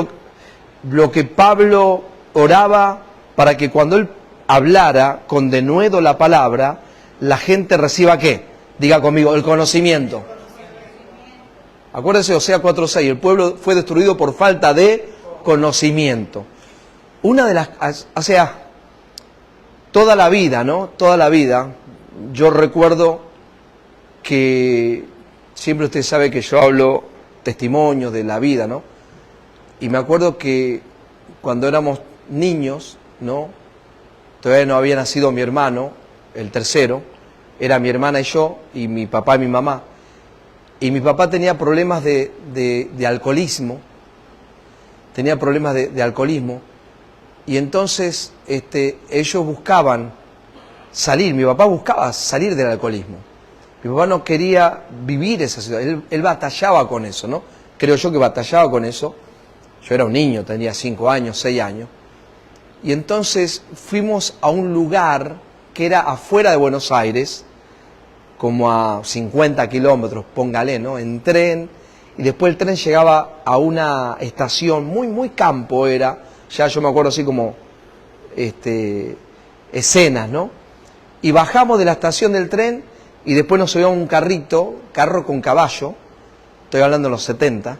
lo que Pablo oraba para que cuando él hablara con denuedo la palabra, la gente reciba ¿qué? Diga conmigo, el conocimiento. Acuérdense, Oseas 4:6, el pueblo fue destruido por falta de conocimiento. Una de las, o sea, toda la vida, ¿no? Toda la vida, yo recuerdo que siempre usted sabe que yo hablo testimonios de la vida, ¿no? Y me acuerdo que cuando éramos niños, ¿no? Todavía no había nacido mi hermano, el tercero, era mi hermana y yo, y mi papá y mi mamá. Y mi papá tenía problemas de alcoholismo, tenía problemas de alcoholismo, y entonces ellos buscaban salir, mi papá buscaba salir del alcoholismo. Mi papá no quería vivir esa situación, él batallaba con eso, ¿no? Creo yo que batallaba con eso. Yo era un niño, tenía 5 años, 6 años. Y entonces fuimos a un lugar que era afuera de Buenos Aires, como a 50 kilómetros, póngale, ¿no? En tren, y después el tren llegaba a una estación, muy campo era, ya yo me acuerdo así como escenas, ¿no? Y bajamos de la estación del tren y después nos subíamos a un carro con caballo, estoy hablando de los 70,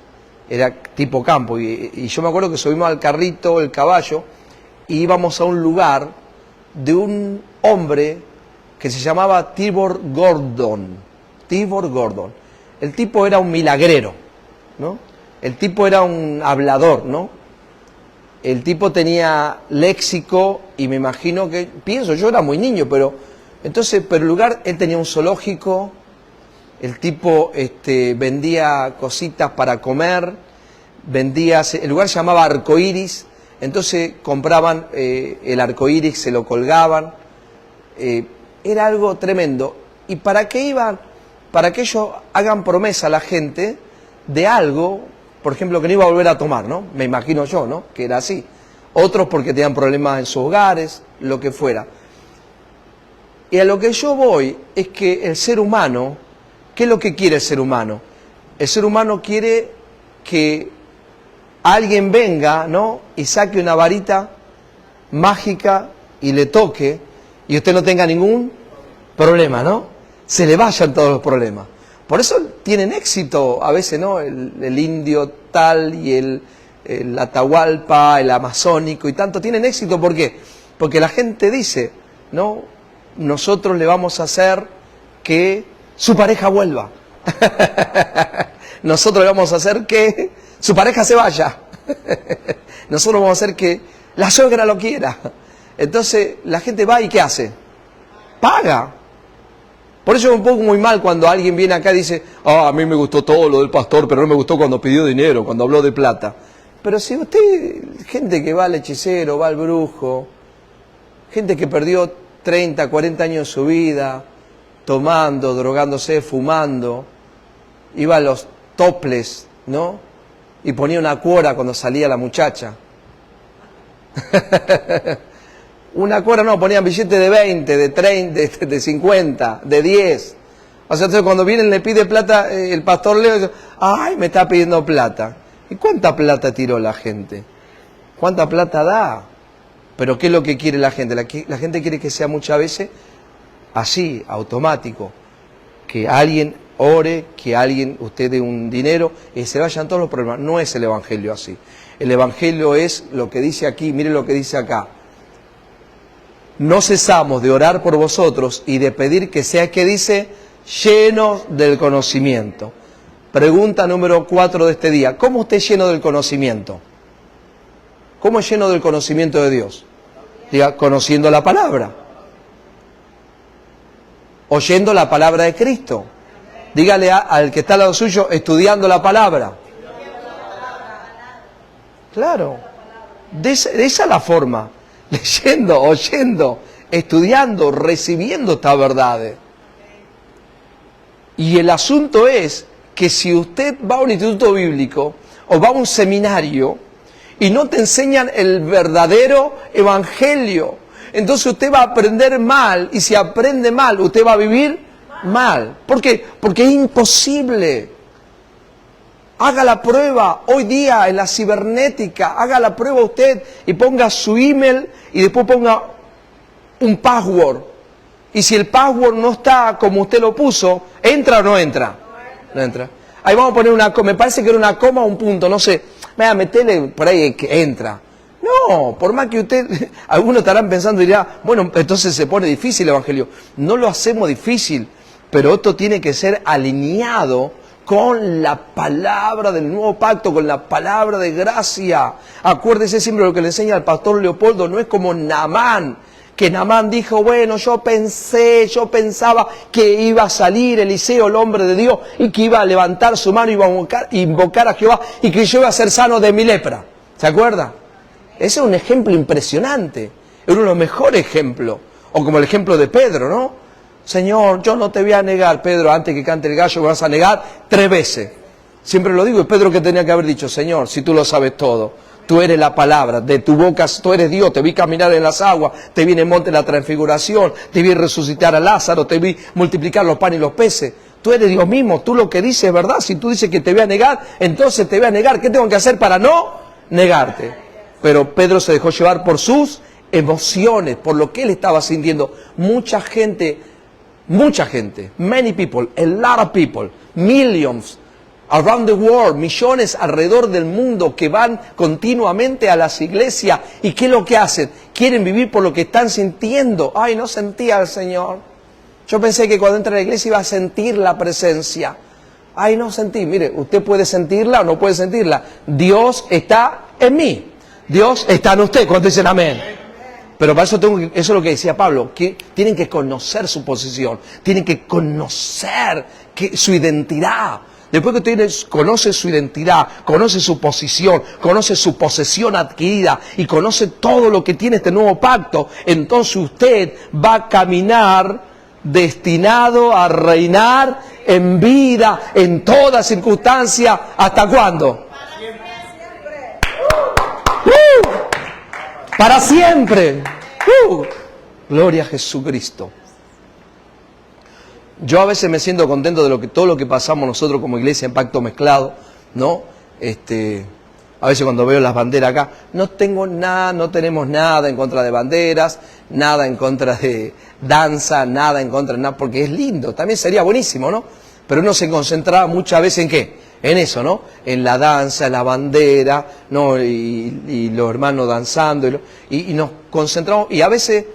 era tipo campo, y yo me acuerdo que subimos al carrito, el caballo, y íbamos a un lugar de un hombre que se llamaba Tibor Gordon. Tibor Gordon. El tipo era un milagrero, ¿no? El tipo era un hablador, ¿no? El tipo tenía léxico y me imagino que, pienso, yo era muy niño, pero el lugar, él tenía un zoológico, el tipo vendía cositas para comer, el lugar se llamaba Arcoíris, entonces compraban el arcoíris, se lo colgaban, era algo tremendo. ¿Y para qué iban? Para que ellos hagan promesa a la gente de algo, por ejemplo, que no iba a volver a tomar, ¿no? Me imagino yo, ¿no? Que era así. Otros porque tenían problemas en sus hogares, lo que fuera. Y a lo que yo voy es que el ser humano, ¿qué es lo que quiere el ser humano? El ser humano quiere que alguien venga, ¿no? Y saque una varita mágica y le toque y usted no tenga ningún problema, ¿no? Se le vayan todos los problemas. Por eso tienen éxito a veces, ¿no? El indio tal y el Atahualpa, el amazónico y tanto tienen éxito. ¿Por qué? Porque la gente dice, ¿no? Nosotros le vamos a hacer que su pareja vuelva. Nosotros le vamos a hacer que su pareja se vaya. Nosotros vamos a hacer que la suegra lo quiera. Entonces la gente va y ¿qué hace? Paga. Por eso me pongo muy mal cuando alguien viene acá y dice, a mí me gustó todo lo del pastor, pero no me gustó cuando pidió dinero, cuando habló de plata. Pero si usted, gente que va al hechicero, va al brujo, gente que perdió 30, 40 años de su vida, tomando, drogándose, fumando, iba a los toples, ¿no? Y ponía una cuora cuando salía la muchacha. Una cuora no, ponían billetes de 20, de 30, de 50, de 10. O sea, entonces cuando vienen le pide plata, el pastor Leo dice, ay, me está pidiendo plata. ¿Y cuánta plata tiró la gente? ¿Cuánta plata da? Pero ¿qué es lo que quiere la gente? La gente quiere que sea muchas veces así, automático. Que alguien ore, que alguien, usted dé un dinero y se vayan todos los problemas. No es el Evangelio así. El Evangelio es lo que dice aquí, mire lo que dice acá. No cesamos de orar por vosotros y de pedir que sea, que dice, llenos del conocimiento. Pregunta número 4 de este día. ¿Cómo usted es lleno del conocimiento? ¿Cómo es lleno del conocimiento de Dios? Diga, conociendo la palabra. Oyendo la palabra de Cristo. Dígale al que está al lado suyo, estudiando la palabra. Claro. De esa es la forma. Leyendo, oyendo, estudiando, recibiendo estas verdades. Y el asunto es que si usted va a un instituto bíblico o va a un seminario y no te enseñan el verdadero evangelio, entonces usted va a aprender mal, y si aprende mal, usted va a vivir mal. ¿Por qué? Porque es imposible. Haga la prueba hoy día en la cibernética, haga la prueba usted y ponga su email y después ponga un password. Y si el password no está como usted lo puso, ¿entra o no entra? No entra. Ahí vamos a poner una coma, me parece que era una coma o un punto, no sé. Vea, metele por ahí que entra. No, por más que usted, algunos estarán pensando y dirán, bueno, entonces se pone difícil el Evangelio. No lo hacemos difícil, pero esto tiene que ser alineado con la palabra del nuevo pacto, con la palabra de gracia. Acuérdese siempre lo que le enseña el pastor Leopoldo, no es como Naamán, que Naamán dijo, bueno, yo pensaba que iba a salir Eliseo, el hombre de Dios, y que iba a levantar su mano y iba a invocar a Jehová, y que yo iba a ser sano de mi lepra. ¿Se acuerda? Ese es un ejemplo impresionante, es uno de los mejores ejemplos. O como el ejemplo de Pedro, ¿no? Señor, yo no te voy a negar, Pedro, antes que cante el gallo me vas a negar 3 veces. Siempre lo digo, es Pedro que tenía que haber dicho, Señor, si tú lo sabes todo, tú eres la palabra, de tu boca tú eres Dios, te vi caminar en las aguas, te vi en el monte de la transfiguración, te vi resucitar a Lázaro, te vi multiplicar los panes y los peces. Tú eres Dios mismo, tú lo que dices es verdad, si tú dices que te voy a negar, entonces te voy a negar. ¿Qué tengo que hacer para no negarte? Pero Pedro se dejó llevar por sus emociones, por lo que él estaba sintiendo. Mucha gente, many people, a lot of people, millions around the world, millones alrededor del mundo que van continuamente a las iglesias. ¿Y qué es lo que hacen? Quieren vivir por lo que están sintiendo. Ay, no sentía al Señor. Yo pensé que cuando entra a la iglesia iba a sentir la presencia. Ay, no sentí. Mire, usted puede sentirla o no puede sentirla. Dios está en mí. Dios está en usted. ¿Cuántos dicen amén? Pero para eso eso es lo que decía Pablo, que tienen que conocer su posición, tienen que conocer su identidad. Después que usted conoce su identidad, conoce su posición, conoce su posesión adquirida y conoce todo lo que tiene este nuevo pacto, entonces usted va a caminar destinado a reinar en vida, en toda circunstancia. ¿Hasta cuándo? Para siempre. Gloria a Jesucristo. Yo a veces me siento contento de todo lo que pasamos nosotros como iglesia en Pacto Mezclado, ¿no? A veces cuando veo las banderas acá, no tenemos nada en contra de banderas, nada en contra de danza, nada en contra de nada, porque es lindo, también sería buenísimo, ¿no? Pero uno se concentraba muchas veces en ¿qué? En eso, ¿no? En la danza, en la bandera, ¿no? Y los hermanos danzando, y nos concentramos, y a veces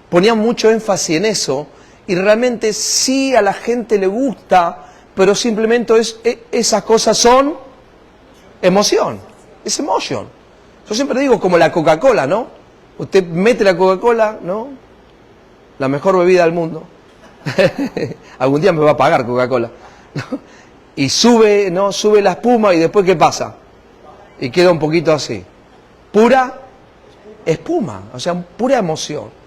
ponían mucho énfasis en eso, y realmente sí a la gente le gusta, pero simplemente esas cosas son emoción, es emotion. Yo siempre digo como la Coca-Cola, ¿no? Usted mete la Coca-Cola, ¿no? La mejor bebida del mundo. Algún día me va a pagar Coca-Cola, ¿no? Y sube, ¿no? Sube la espuma y después ¿qué pasa? Y queda un poquito así. Pura espuma, o sea, pura emoción.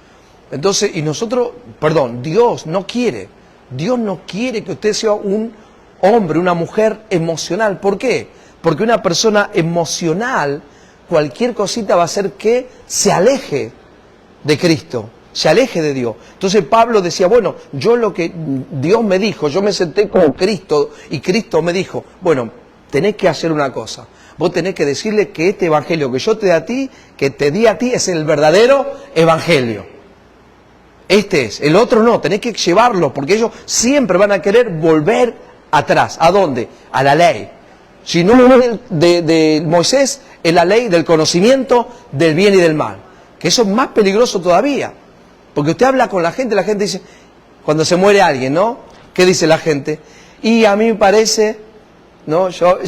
Entonces, Dios no quiere que usted sea un hombre, una mujer emocional. ¿Por qué? Porque una persona emocional, cualquier cosita va a hacer que se aleje de Cristo, se aleje de Dios. Entonces Pablo decía, bueno, yo lo que Dios me dijo, yo me senté con Cristo y Cristo me dijo, bueno, tenés que hacer una cosa. Vos tenés que decirle que este evangelio que yo te di a ti, es el verdadero evangelio. Este es, el otro no, tenés que llevarlo, porque ellos siempre van a querer volver atrás. ¿A dónde? A la ley. Si no es de Moisés, es la ley del conocimiento del bien y del mal. Que eso es más peligroso todavía. Porque usted habla con la gente dice, cuando se muere alguien, ¿no? ¿Qué dice la gente? Y a mí me parece, ¿no? Yo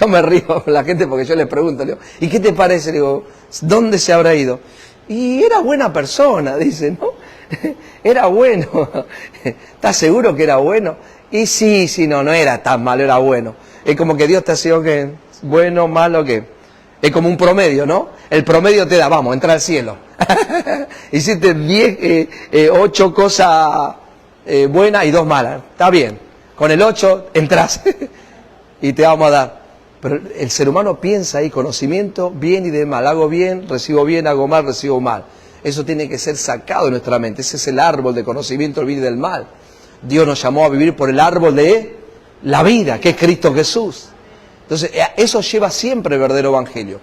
me río con la gente porque yo les pregunto, le digo, ¿y qué te parece? Le digo, ¿dónde se habrá ido? Y era buena persona, dice, ¿no? Era bueno. ¿Estás seguro que era bueno? Y sí, no era tan malo, era bueno. Es como que Dios te hacía que bueno, malo, que es como un promedio, ¿no? El promedio te da, vamos, entra al cielo. Hiciste 8 cosas buenas y 2 malas. Está bien. Con el 8 entras y te vamos a dar. Pero el ser humano piensa ahí, conocimiento, bien y de mal. Hago bien, recibo bien, hago mal, recibo mal. Eso tiene que ser sacado de nuestra mente. Ese es el árbol de conocimiento del bien y del mal. Dios nos llamó a vivir por el árbol de la vida, que es Cristo Jesús. Entonces, eso lleva siempre el verdadero evangelio.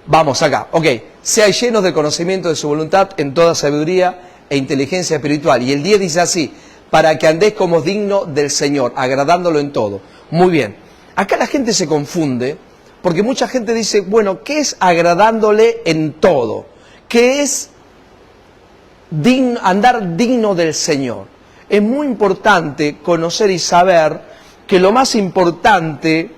Vamos acá, ok. Seáis llenos del conocimiento de su voluntad en toda sabiduría e inteligencia espiritual. Y el 10 dice así, para que andéis como digno del Señor, agradándolo en todo. Muy bien. Acá la gente se confunde, porque mucha gente dice, bueno, ¿qué es agradándole en todo? ¿Qué es andar digno del Señor? Es muy importante conocer y saber que lo más importante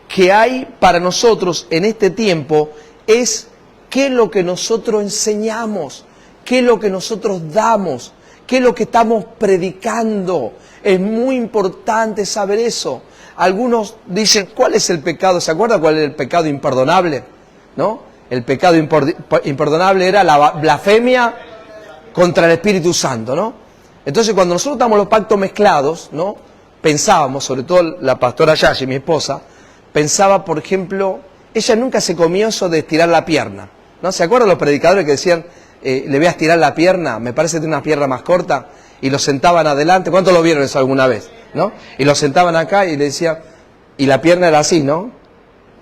que hay para nosotros en este tiempo es qué es lo que nosotros enseñamos, qué es lo que nosotros damos, qué es lo que estamos predicando. Es muy importante saber eso. Algunos dicen, ¿cuál es el pecado? ¿Se acuerdan cuál es el pecado imperdonable? ¿No? El pecado imperdonable era la blasfemia contra el Espíritu Santo, ¿no? Entonces, cuando nosotros damos los pactos mezclados, ¿no? Pensábamos, sobre todo la pastora Yashi, mi esposa, pensaba, por ejemplo, ella nunca se comió eso de estirar la pierna, ¿no? ¿Se acuerdan los predicadores que decían, le voy a estirar la pierna, me parece que tiene una pierna más corta, y lo sentaban adelante? ¿Cuántos lo vieron eso alguna vez? ¿No? Y lo sentaban acá y le decía, y la pierna era así, ¿no?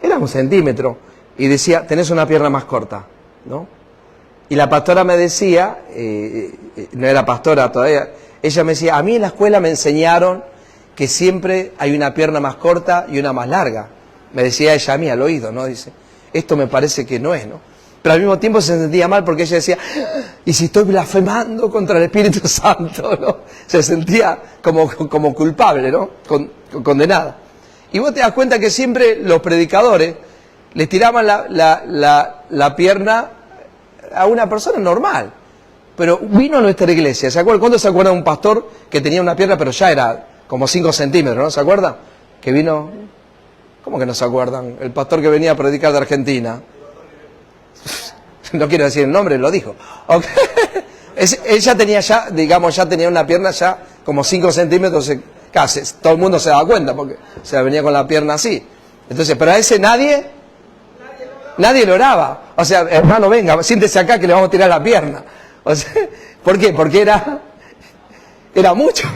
Era 1 centímetro, y decía, tenés una pierna más corta, ¿no? Y la pastora me decía, no era pastora todavía, ella me decía, a mí en la escuela me enseñaron que siempre hay una pierna más corta y una más larga. Me decía ella a mí al oído, ¿no? Dice, esto me parece que no es, ¿no? Pero al mismo tiempo se sentía mal porque ella decía, ¿y si estoy blasfemando contra el Espíritu Santo? ¿No? Se sentía como culpable, ¿no? Condenada. Y vos te das cuenta que siempre los predicadores les tiraban la pierna a una persona normal. Pero vino a nuestra iglesia, ¿se acuerdan? ¿Cuándo se acuerda de un pastor que tenía una pierna pero ya era como 5 centímetros, ¿no? ¿Se acuerdan? Que vino... ¿Cómo que no se acuerdan? El pastor que venía a predicar de Argentina. No quiero decir el nombre, lo dijo. Okay. Ella tenía ya, digamos, ya tenía una pierna ya como 5 centímetros, casi. Todo el mundo se daba cuenta porque se venía con la pierna así. Entonces, pero a ese nadie le oraba. O sea, hermano, venga, siéntese acá que le vamos a tirar la pierna. O sea, ¿por qué? Porque era mucho.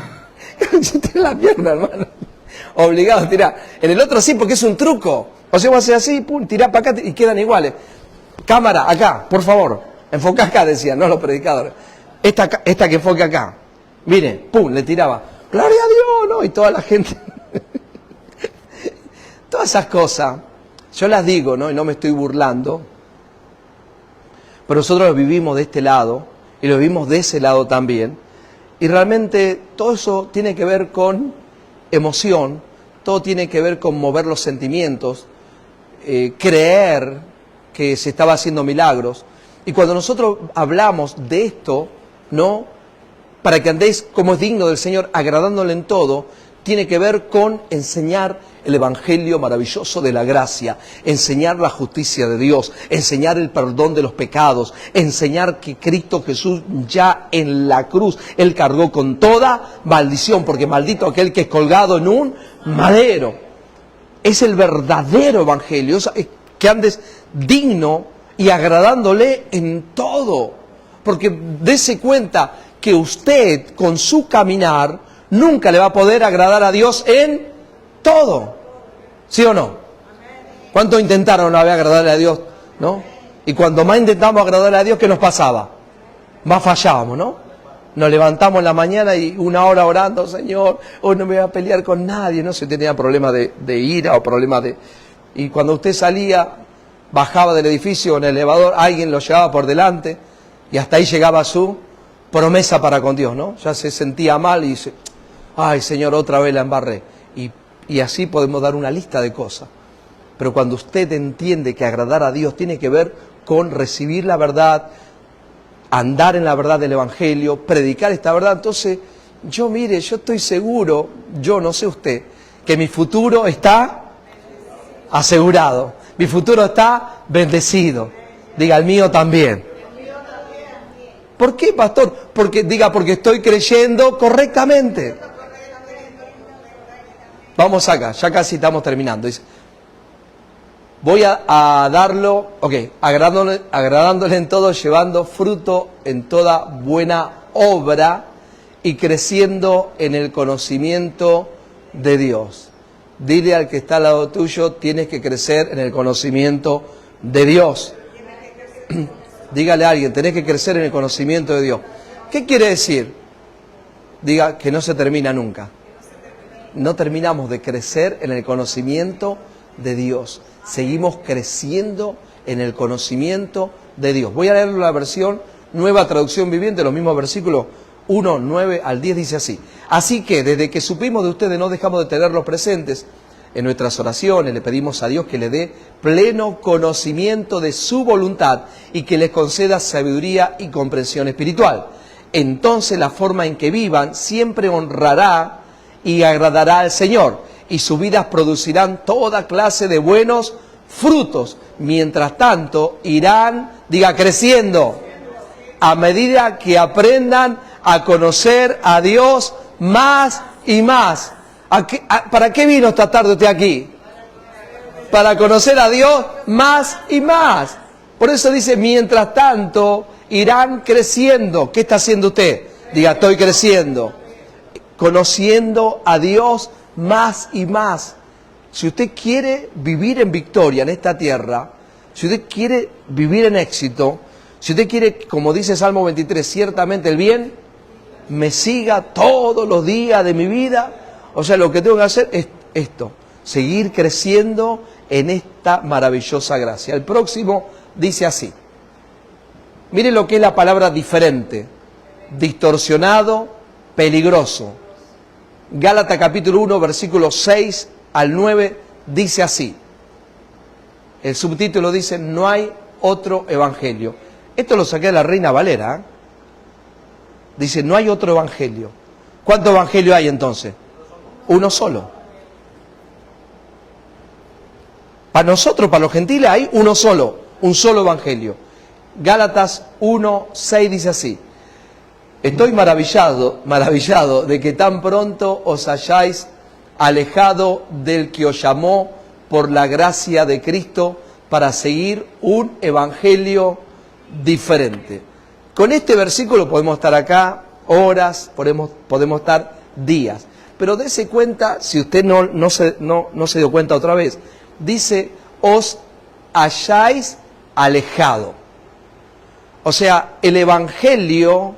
Tirar la pierna, hermano. Obligado a tirar. En el otro sí, porque es un truco. O sea, vos haces así, pum, tirá para acá y quedan iguales. Cámara, acá, por favor. Enfoca acá, decían, no los predicadores. Esta que enfoque acá. Mire, pum, le tiraba. Gloria a Dios, ¿no? Y toda la gente. Todas esas cosas, yo las digo, ¿no? Y no me estoy burlando. Pero nosotros lo vivimos de este lado y lo vivimos de ese lado también. Y realmente todo eso tiene que ver con emoción, todo tiene que ver con mover los sentimientos, creer que se estaba haciendo milagros. Y cuando nosotros hablamos de esto, ¿no? Para que andéis como es digno del Señor, agradándole en todo, tiene que ver con enseñar el evangelio maravilloso de la gracia, enseñar la justicia de Dios, enseñar el perdón de los pecados, enseñar que Cristo Jesús ya en la cruz, Él cargó con toda maldición, porque maldito aquel que es colgado en un madero. Es el verdadero evangelio, que andes digno y agradándole en todo, porque dése cuenta que usted con su caminar nunca le va a poder agradar a Dios en todo. ¿Sí o no? ¿Cuántos intentaron una vez agradarle a Dios? ¿No? Y cuando más intentamos agradarle a Dios, ¿qué nos pasaba? Más fallábamos, ¿no? Nos levantamos en la mañana y 1 hora orando, Señor, hoy no me voy a pelear con nadie, no sé si tenía problemas de ira o problemas de... Y cuando usted salía, bajaba del edificio en el elevador, alguien lo llevaba por delante y hasta ahí llegaba su promesa para con Dios, ¿no? Ya se sentía mal y dice, ay Señor, otra vez la embarré. Y así podemos dar una lista de cosas. Pero cuando usted entiende que agradar a Dios tiene que ver con recibir la verdad, andar en la verdad del Evangelio, predicar esta verdad, entonces yo estoy seguro, yo no sé usted, que mi futuro está asegurado, mi futuro está bendecido. Diga, el mío también. ¿Por qué, pastor? Porque estoy creyendo correctamente. Vamos acá, ya casi estamos terminando. Dice, voy a darlo, agradándole en todo, llevando fruto en toda buena obra y creciendo en el conocimiento de Dios. Dile al que está al lado tuyo, tienes que crecer en el conocimiento de Dios. Dígale a alguien, tenés que crecer en el conocimiento de Dios. ¿Qué quiere decir? Diga que no se termina nunca. No terminamos de crecer en el conocimiento de Dios. Seguimos creciendo en el conocimiento de Dios. Voy a leer la versión Nueva Traducción Viviente, los mismos versículos 1, 9 al 10, dice así. Así que desde que supimos de ustedes no dejamos de tenerlos presentes en nuestras oraciones, le pedimos a Dios que le dé pleno conocimiento de su voluntad y que les conceda sabiduría y comprensión espiritual. Entonces la forma en que vivan siempre honrará y agradará al Señor, y sus vidas producirán toda clase de buenos frutos. Mientras tanto irán, diga, creciendo, a medida que aprendan a conocer a Dios más y más. ¿Para qué vino esta tarde usted aquí? Para conocer a Dios más y más. Por eso dice, mientras tanto irán creciendo. ¿Qué está haciendo usted? Diga, estoy creciendo. Conociendo a Dios más y más. Si usted quiere vivir en victoria en esta tierra, si usted quiere vivir en éxito, si usted quiere, como dice Salmo 23, ciertamente el bien me siga todos los días de mi vida. O sea, lo que tengo que hacer es esto, seguir creciendo en esta maravillosa gracia. El próximo dice así. Mire lo que es la palabra diferente, distorsionado, peligroso. Gálatas capítulo 1, versículos 6 al 9, dice así. El subtítulo dice, no hay otro evangelio. Esto lo saqué de la Reina Valera. Dice, no hay otro evangelio. ¿Cuánto evangelio hay entonces? Uno solo. Para nosotros, para los gentiles, hay uno solo, un solo evangelio. Gálatas 1, 6 dice así. Estoy maravillado de que tan pronto os hayáis alejado del que os llamó por la gracia de Cristo para seguir un evangelio diferente. Con este versículo podemos estar acá horas, podemos estar días. Pero dése cuenta, si usted no se dio cuenta otra vez, dice, os hayáis alejado. O sea, el evangelio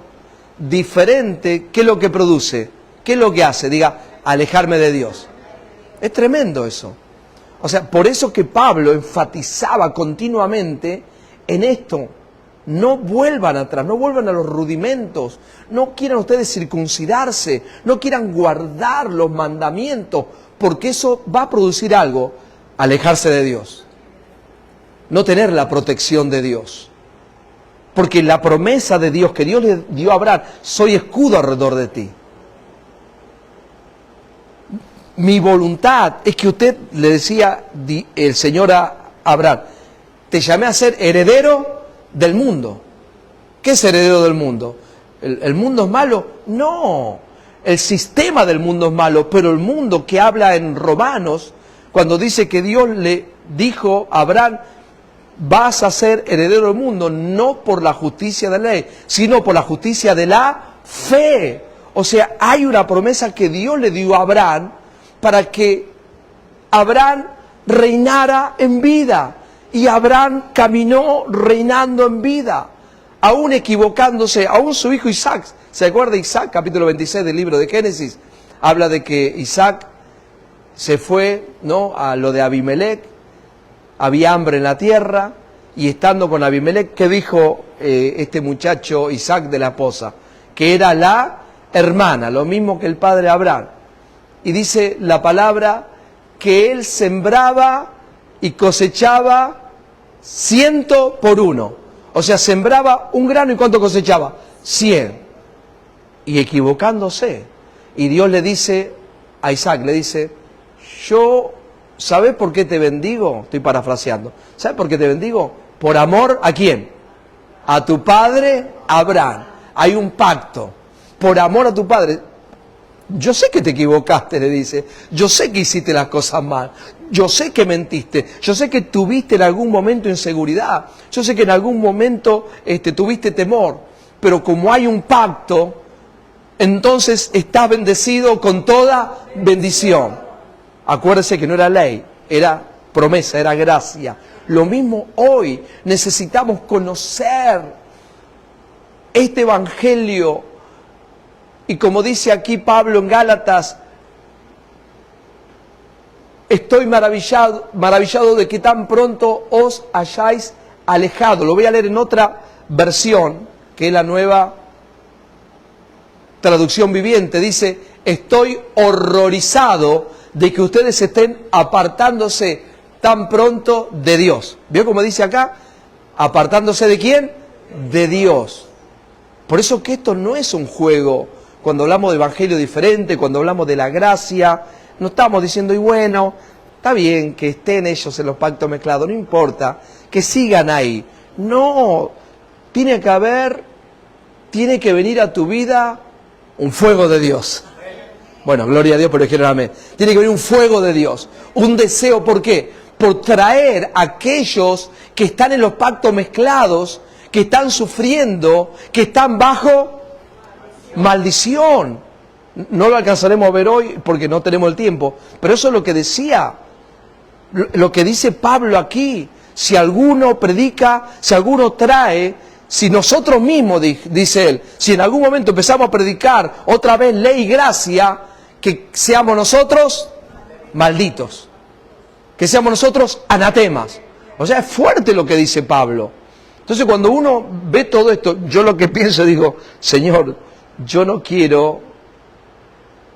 diferente, ¿qué es lo que produce? ¿Qué es lo que hace? Diga, alejarme de Dios. Es tremendo eso. O sea, por eso que Pablo enfatizaba continuamente en esto. No vuelvan atrás, no vuelvan a los rudimentos, no quieran ustedes circuncidarse, no quieran guardar los mandamientos, porque eso va a producir algo, alejarse de Dios, no tener la protección de Dios. Porque la promesa de Dios que Dios le dio a Abraham, soy escudo alrededor de ti. Mi voluntad es que usted, le decía el Señor a Abraham, te llamé a ser heredero del mundo. ¿Qué es heredero del mundo? ¿El mundo es malo? No, el sistema del mundo es malo, pero el mundo que habla en Romanos, cuando dice que Dios le dijo a Abraham, vas a ser heredero del mundo, no por la justicia de la ley, sino por la justicia de la fe. O sea, hay una promesa que Dios le dio a Abraham para que Abraham reinara en vida. Y Abraham caminó reinando en vida, aún equivocándose, aún su hijo Isaac. ¿Se acuerda Isaac? Capítulo 26 del libro de Génesis. Habla de que Isaac se fue, ¿no?, a lo de Abimelec. Había hambre en la tierra y estando con Abimelec, ¿qué dijo este muchacho Isaac de la esposa? Que era la hermana, lo mismo que el padre Abraham. Y dice la palabra que él sembraba y cosechaba 100 por 1. O sea, sembraba un grano y ¿cuánto cosechaba? 100. Y equivocándose. Y Dios le dice a Isaac, le dice, ¿sabes por qué te bendigo? Estoy parafraseando. ¿Sabes por qué te bendigo? Por amor ¿a quién? A tu padre Abraham. Hay un pacto. Por amor a tu padre. Yo sé que te equivocaste, le dice. Yo sé que hiciste las cosas mal. Yo sé que mentiste. Yo sé que tuviste en algún momento inseguridad. Yo sé que en algún momento tuviste temor. Pero como hay un pacto, entonces estás bendecido con toda bendición. Acuérdese que no era ley, era promesa, era gracia. Lo mismo hoy, necesitamos conocer este evangelio. Y como dice aquí Pablo en Gálatas, estoy maravillado de que tan pronto os hayáis alejado. Lo voy a leer en otra versión, que es la Nueva Traducción Viviente. Dice, estoy horrorizado de que ustedes estén apartándose tan pronto de Dios. ¿Vio cómo dice acá? ¿Apartándose de quién? De Dios. Por eso que esto no es un juego. Cuando hablamos de evangelio diferente, cuando hablamos de la gracia, no estamos diciendo, y bueno, está bien que estén ellos en los pactos mezclados, no importa, que sigan ahí. No, tiene que venir a tu vida un fuego de Dios. Bueno, gloria a Dios, pero dijeron amén. Tiene que venir un fuego de Dios, un deseo, ¿por qué? Por traer a aquellos que están en los pactos mezclados, que están sufriendo, que están bajo maldición. No lo alcanzaremos a ver hoy porque no tenemos el tiempo, pero eso es lo que decía, lo que dice Pablo aquí. Si alguno predica, si alguno trae, si nosotros mismos, dice él, si en algún momento empezamos a predicar otra vez ley y gracia, que seamos nosotros malditos, que seamos nosotros anatemas. O sea, es fuerte lo que dice Pablo. Entonces cuando uno ve todo esto, yo lo que pienso, digo, Señor, yo no quiero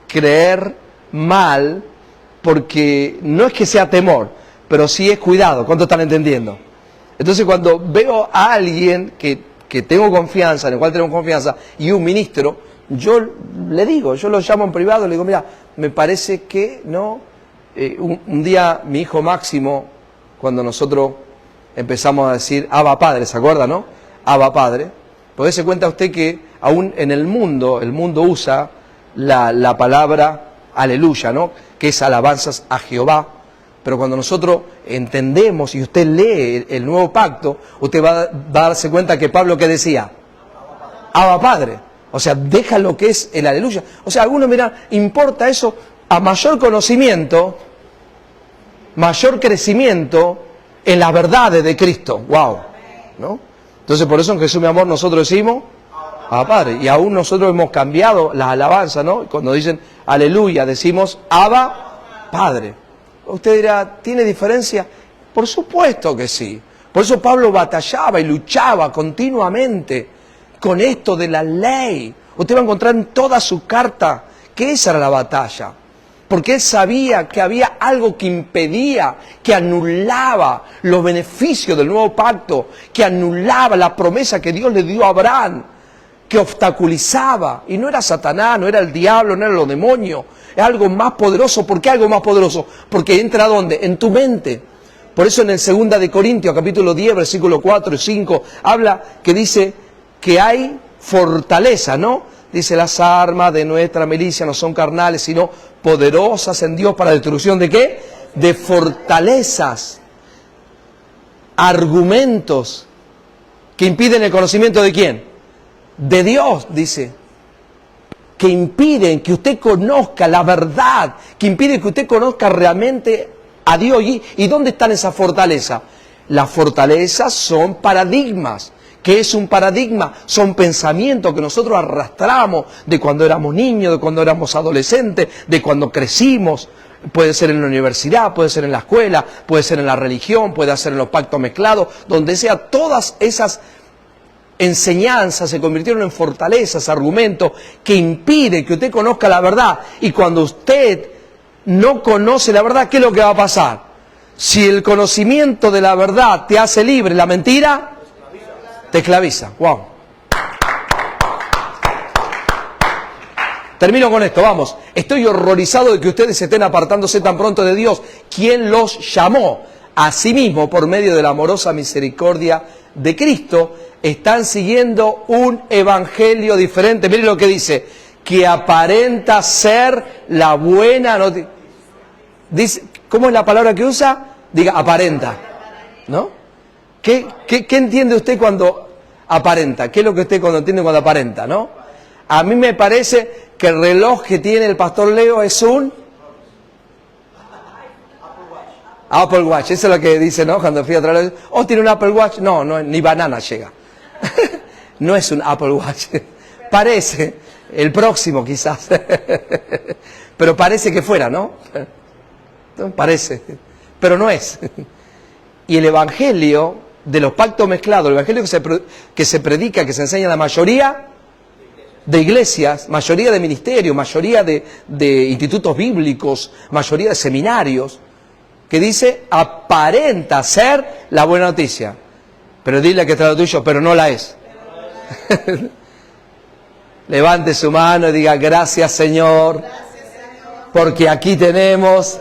creer mal, porque no es que sea temor, pero sí es cuidado. ¿Cuánto están entendiendo? Entonces cuando veo a alguien que tengo confianza, en el cual tenemos confianza, y un ministro, yo le digo, yo lo llamo en privado, le digo, mira, me parece que no. Un día mi hijo Máximo, cuando nosotros empezamos a decir Abba Padre, ¿se acuerda, no? Abba Padre. Pues se cuenta usted que aún en el mundo usa la palabra aleluya, ¿no? Que es alabanzas a Jehová. Pero cuando nosotros entendemos y usted lee el nuevo pacto, usted va a darse cuenta que Pablo, ¿qué decía? Abba Padre. O sea, deja lo que es el aleluya. O sea, algunos miran, importa eso, a mayor conocimiento, mayor crecimiento en las verdades de Cristo. ¡Wow! ¿No? Entonces, por eso en Jesús, mi amor, nosotros decimos Abba Padre. Y aún nosotros hemos cambiado las alabanzas, ¿no? Cuando dicen aleluya, decimos Abba Padre. Usted dirá, ¿tiene diferencia? Por supuesto que sí. Por eso Pablo batallaba y luchaba continuamente con esto de la ley. Usted va a encontrar en toda su carta que esa era la batalla. Porque él sabía que había algo que impedía, que anulaba los beneficios del nuevo pacto, que anulaba la promesa que Dios le dio a Abraham, que obstaculizaba. Y no era Satanás, no era el diablo, no eran los demonios. Es algo más poderoso. ¿Por qué algo más poderoso? Porque entra ¿dónde? En tu mente. Por eso en el 2 de Corintios, capítulo 10, versículo 4 y 5, habla que dice que hay fortaleza, ¿no? Dice, las armas de nuestra milicia no son carnales, sino poderosas en Dios para la destrucción ¿de qué? De fortalezas, argumentos que impiden el conocimiento ¿de quién? De Dios, dice. Que impiden que usted conozca la verdad, que impiden que usted conozca realmente a Dios. ¿Y dónde están esas fortalezas? Las fortalezas son paradigmas. ¿Qué es un paradigma? Son pensamientos que nosotros arrastramos de cuando éramos niños, de cuando éramos adolescentes, de cuando crecimos. Puede ser en la universidad, puede ser en la escuela, puede ser en la religión, puede ser en los pactos mezclados, donde sea. Todas esas enseñanzas se convirtieron en fortalezas, argumentos que impiden que usted conozca la verdad. Y cuando usted no conoce la verdad, ¿qué es lo que va a pasar? Si el conocimiento de la verdad te hace libre, la mentira te esclaviza. ¡Wow! Termino con esto, vamos. Estoy horrorizado de que ustedes se estén apartándose tan pronto de Dios, quien los llamó a sí mismo por medio de la amorosa misericordia de Cristo. Están siguiendo un evangelio diferente. Miren lo que dice, que aparenta ser la buena noticia. Dice, ¿cómo es la palabra que usa? Diga, aparenta, ¿no? ¿Qué entiende usted cuando aparenta? ¿Qué es lo que usted entiende cuando aparenta, no? A mí me parece que el reloj que tiene el pastor Leo es un Apple Watch. Eso es lo que dice, ¿no? Cuando fui a traer, oh, tiene un Apple Watch. No, no, ni banana llega. No es un Apple Watch. Parece, el próximo quizás. Pero parece que fuera, ¿no? Parece, pero no es. Y el evangelio de los pactos mezclados, el evangelio que se predica, que se enseña en la mayoría de iglesias, mayoría de ministerios, mayoría de institutos bíblicos, mayoría de seminarios, que dice, aparenta ser la buena noticia. Pero dile que está lo tuyo, pero no la es. Levante su mano y diga, gracias Señor, porque aquí tenemos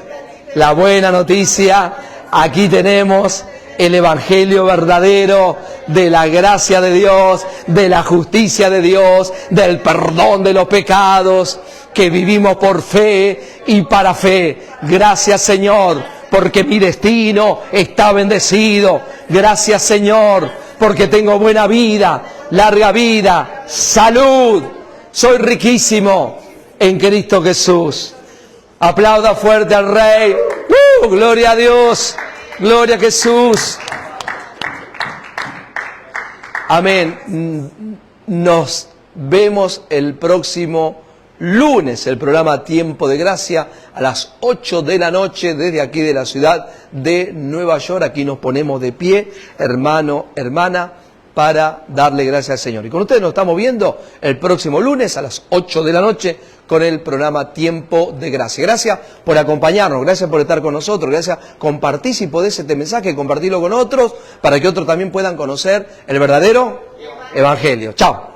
la buena noticia, aquí tenemos el evangelio verdadero de la gracia de Dios, de la justicia de Dios, del perdón de los pecados, que vivimos por fe y para fe. Gracias Señor, porque mi destino está bendecido. Gracias Señor, porque tengo buena vida, larga vida, salud. Soy riquísimo en Cristo Jesús. Aplauda fuerte al Rey. Gloria a Dios. Gloria a Jesús. Amén. Nos vemos el próximo lunes, el programa Tiempo de Gracia, a las 8 de la noche, desde aquí de la ciudad de Nueva York. Aquí nos ponemos de pie, hermano, hermana, para darle gracias al Señor. Y con ustedes nos estamos viendo el próximo lunes a las 8 de la noche con el programa Tiempo de Gracia. Gracias por acompañarnos, gracias por estar con nosotros, gracias. Compartí si podés este mensaje, compartirlo con otros, para que otros también puedan conocer el verdadero evangelio. Chao.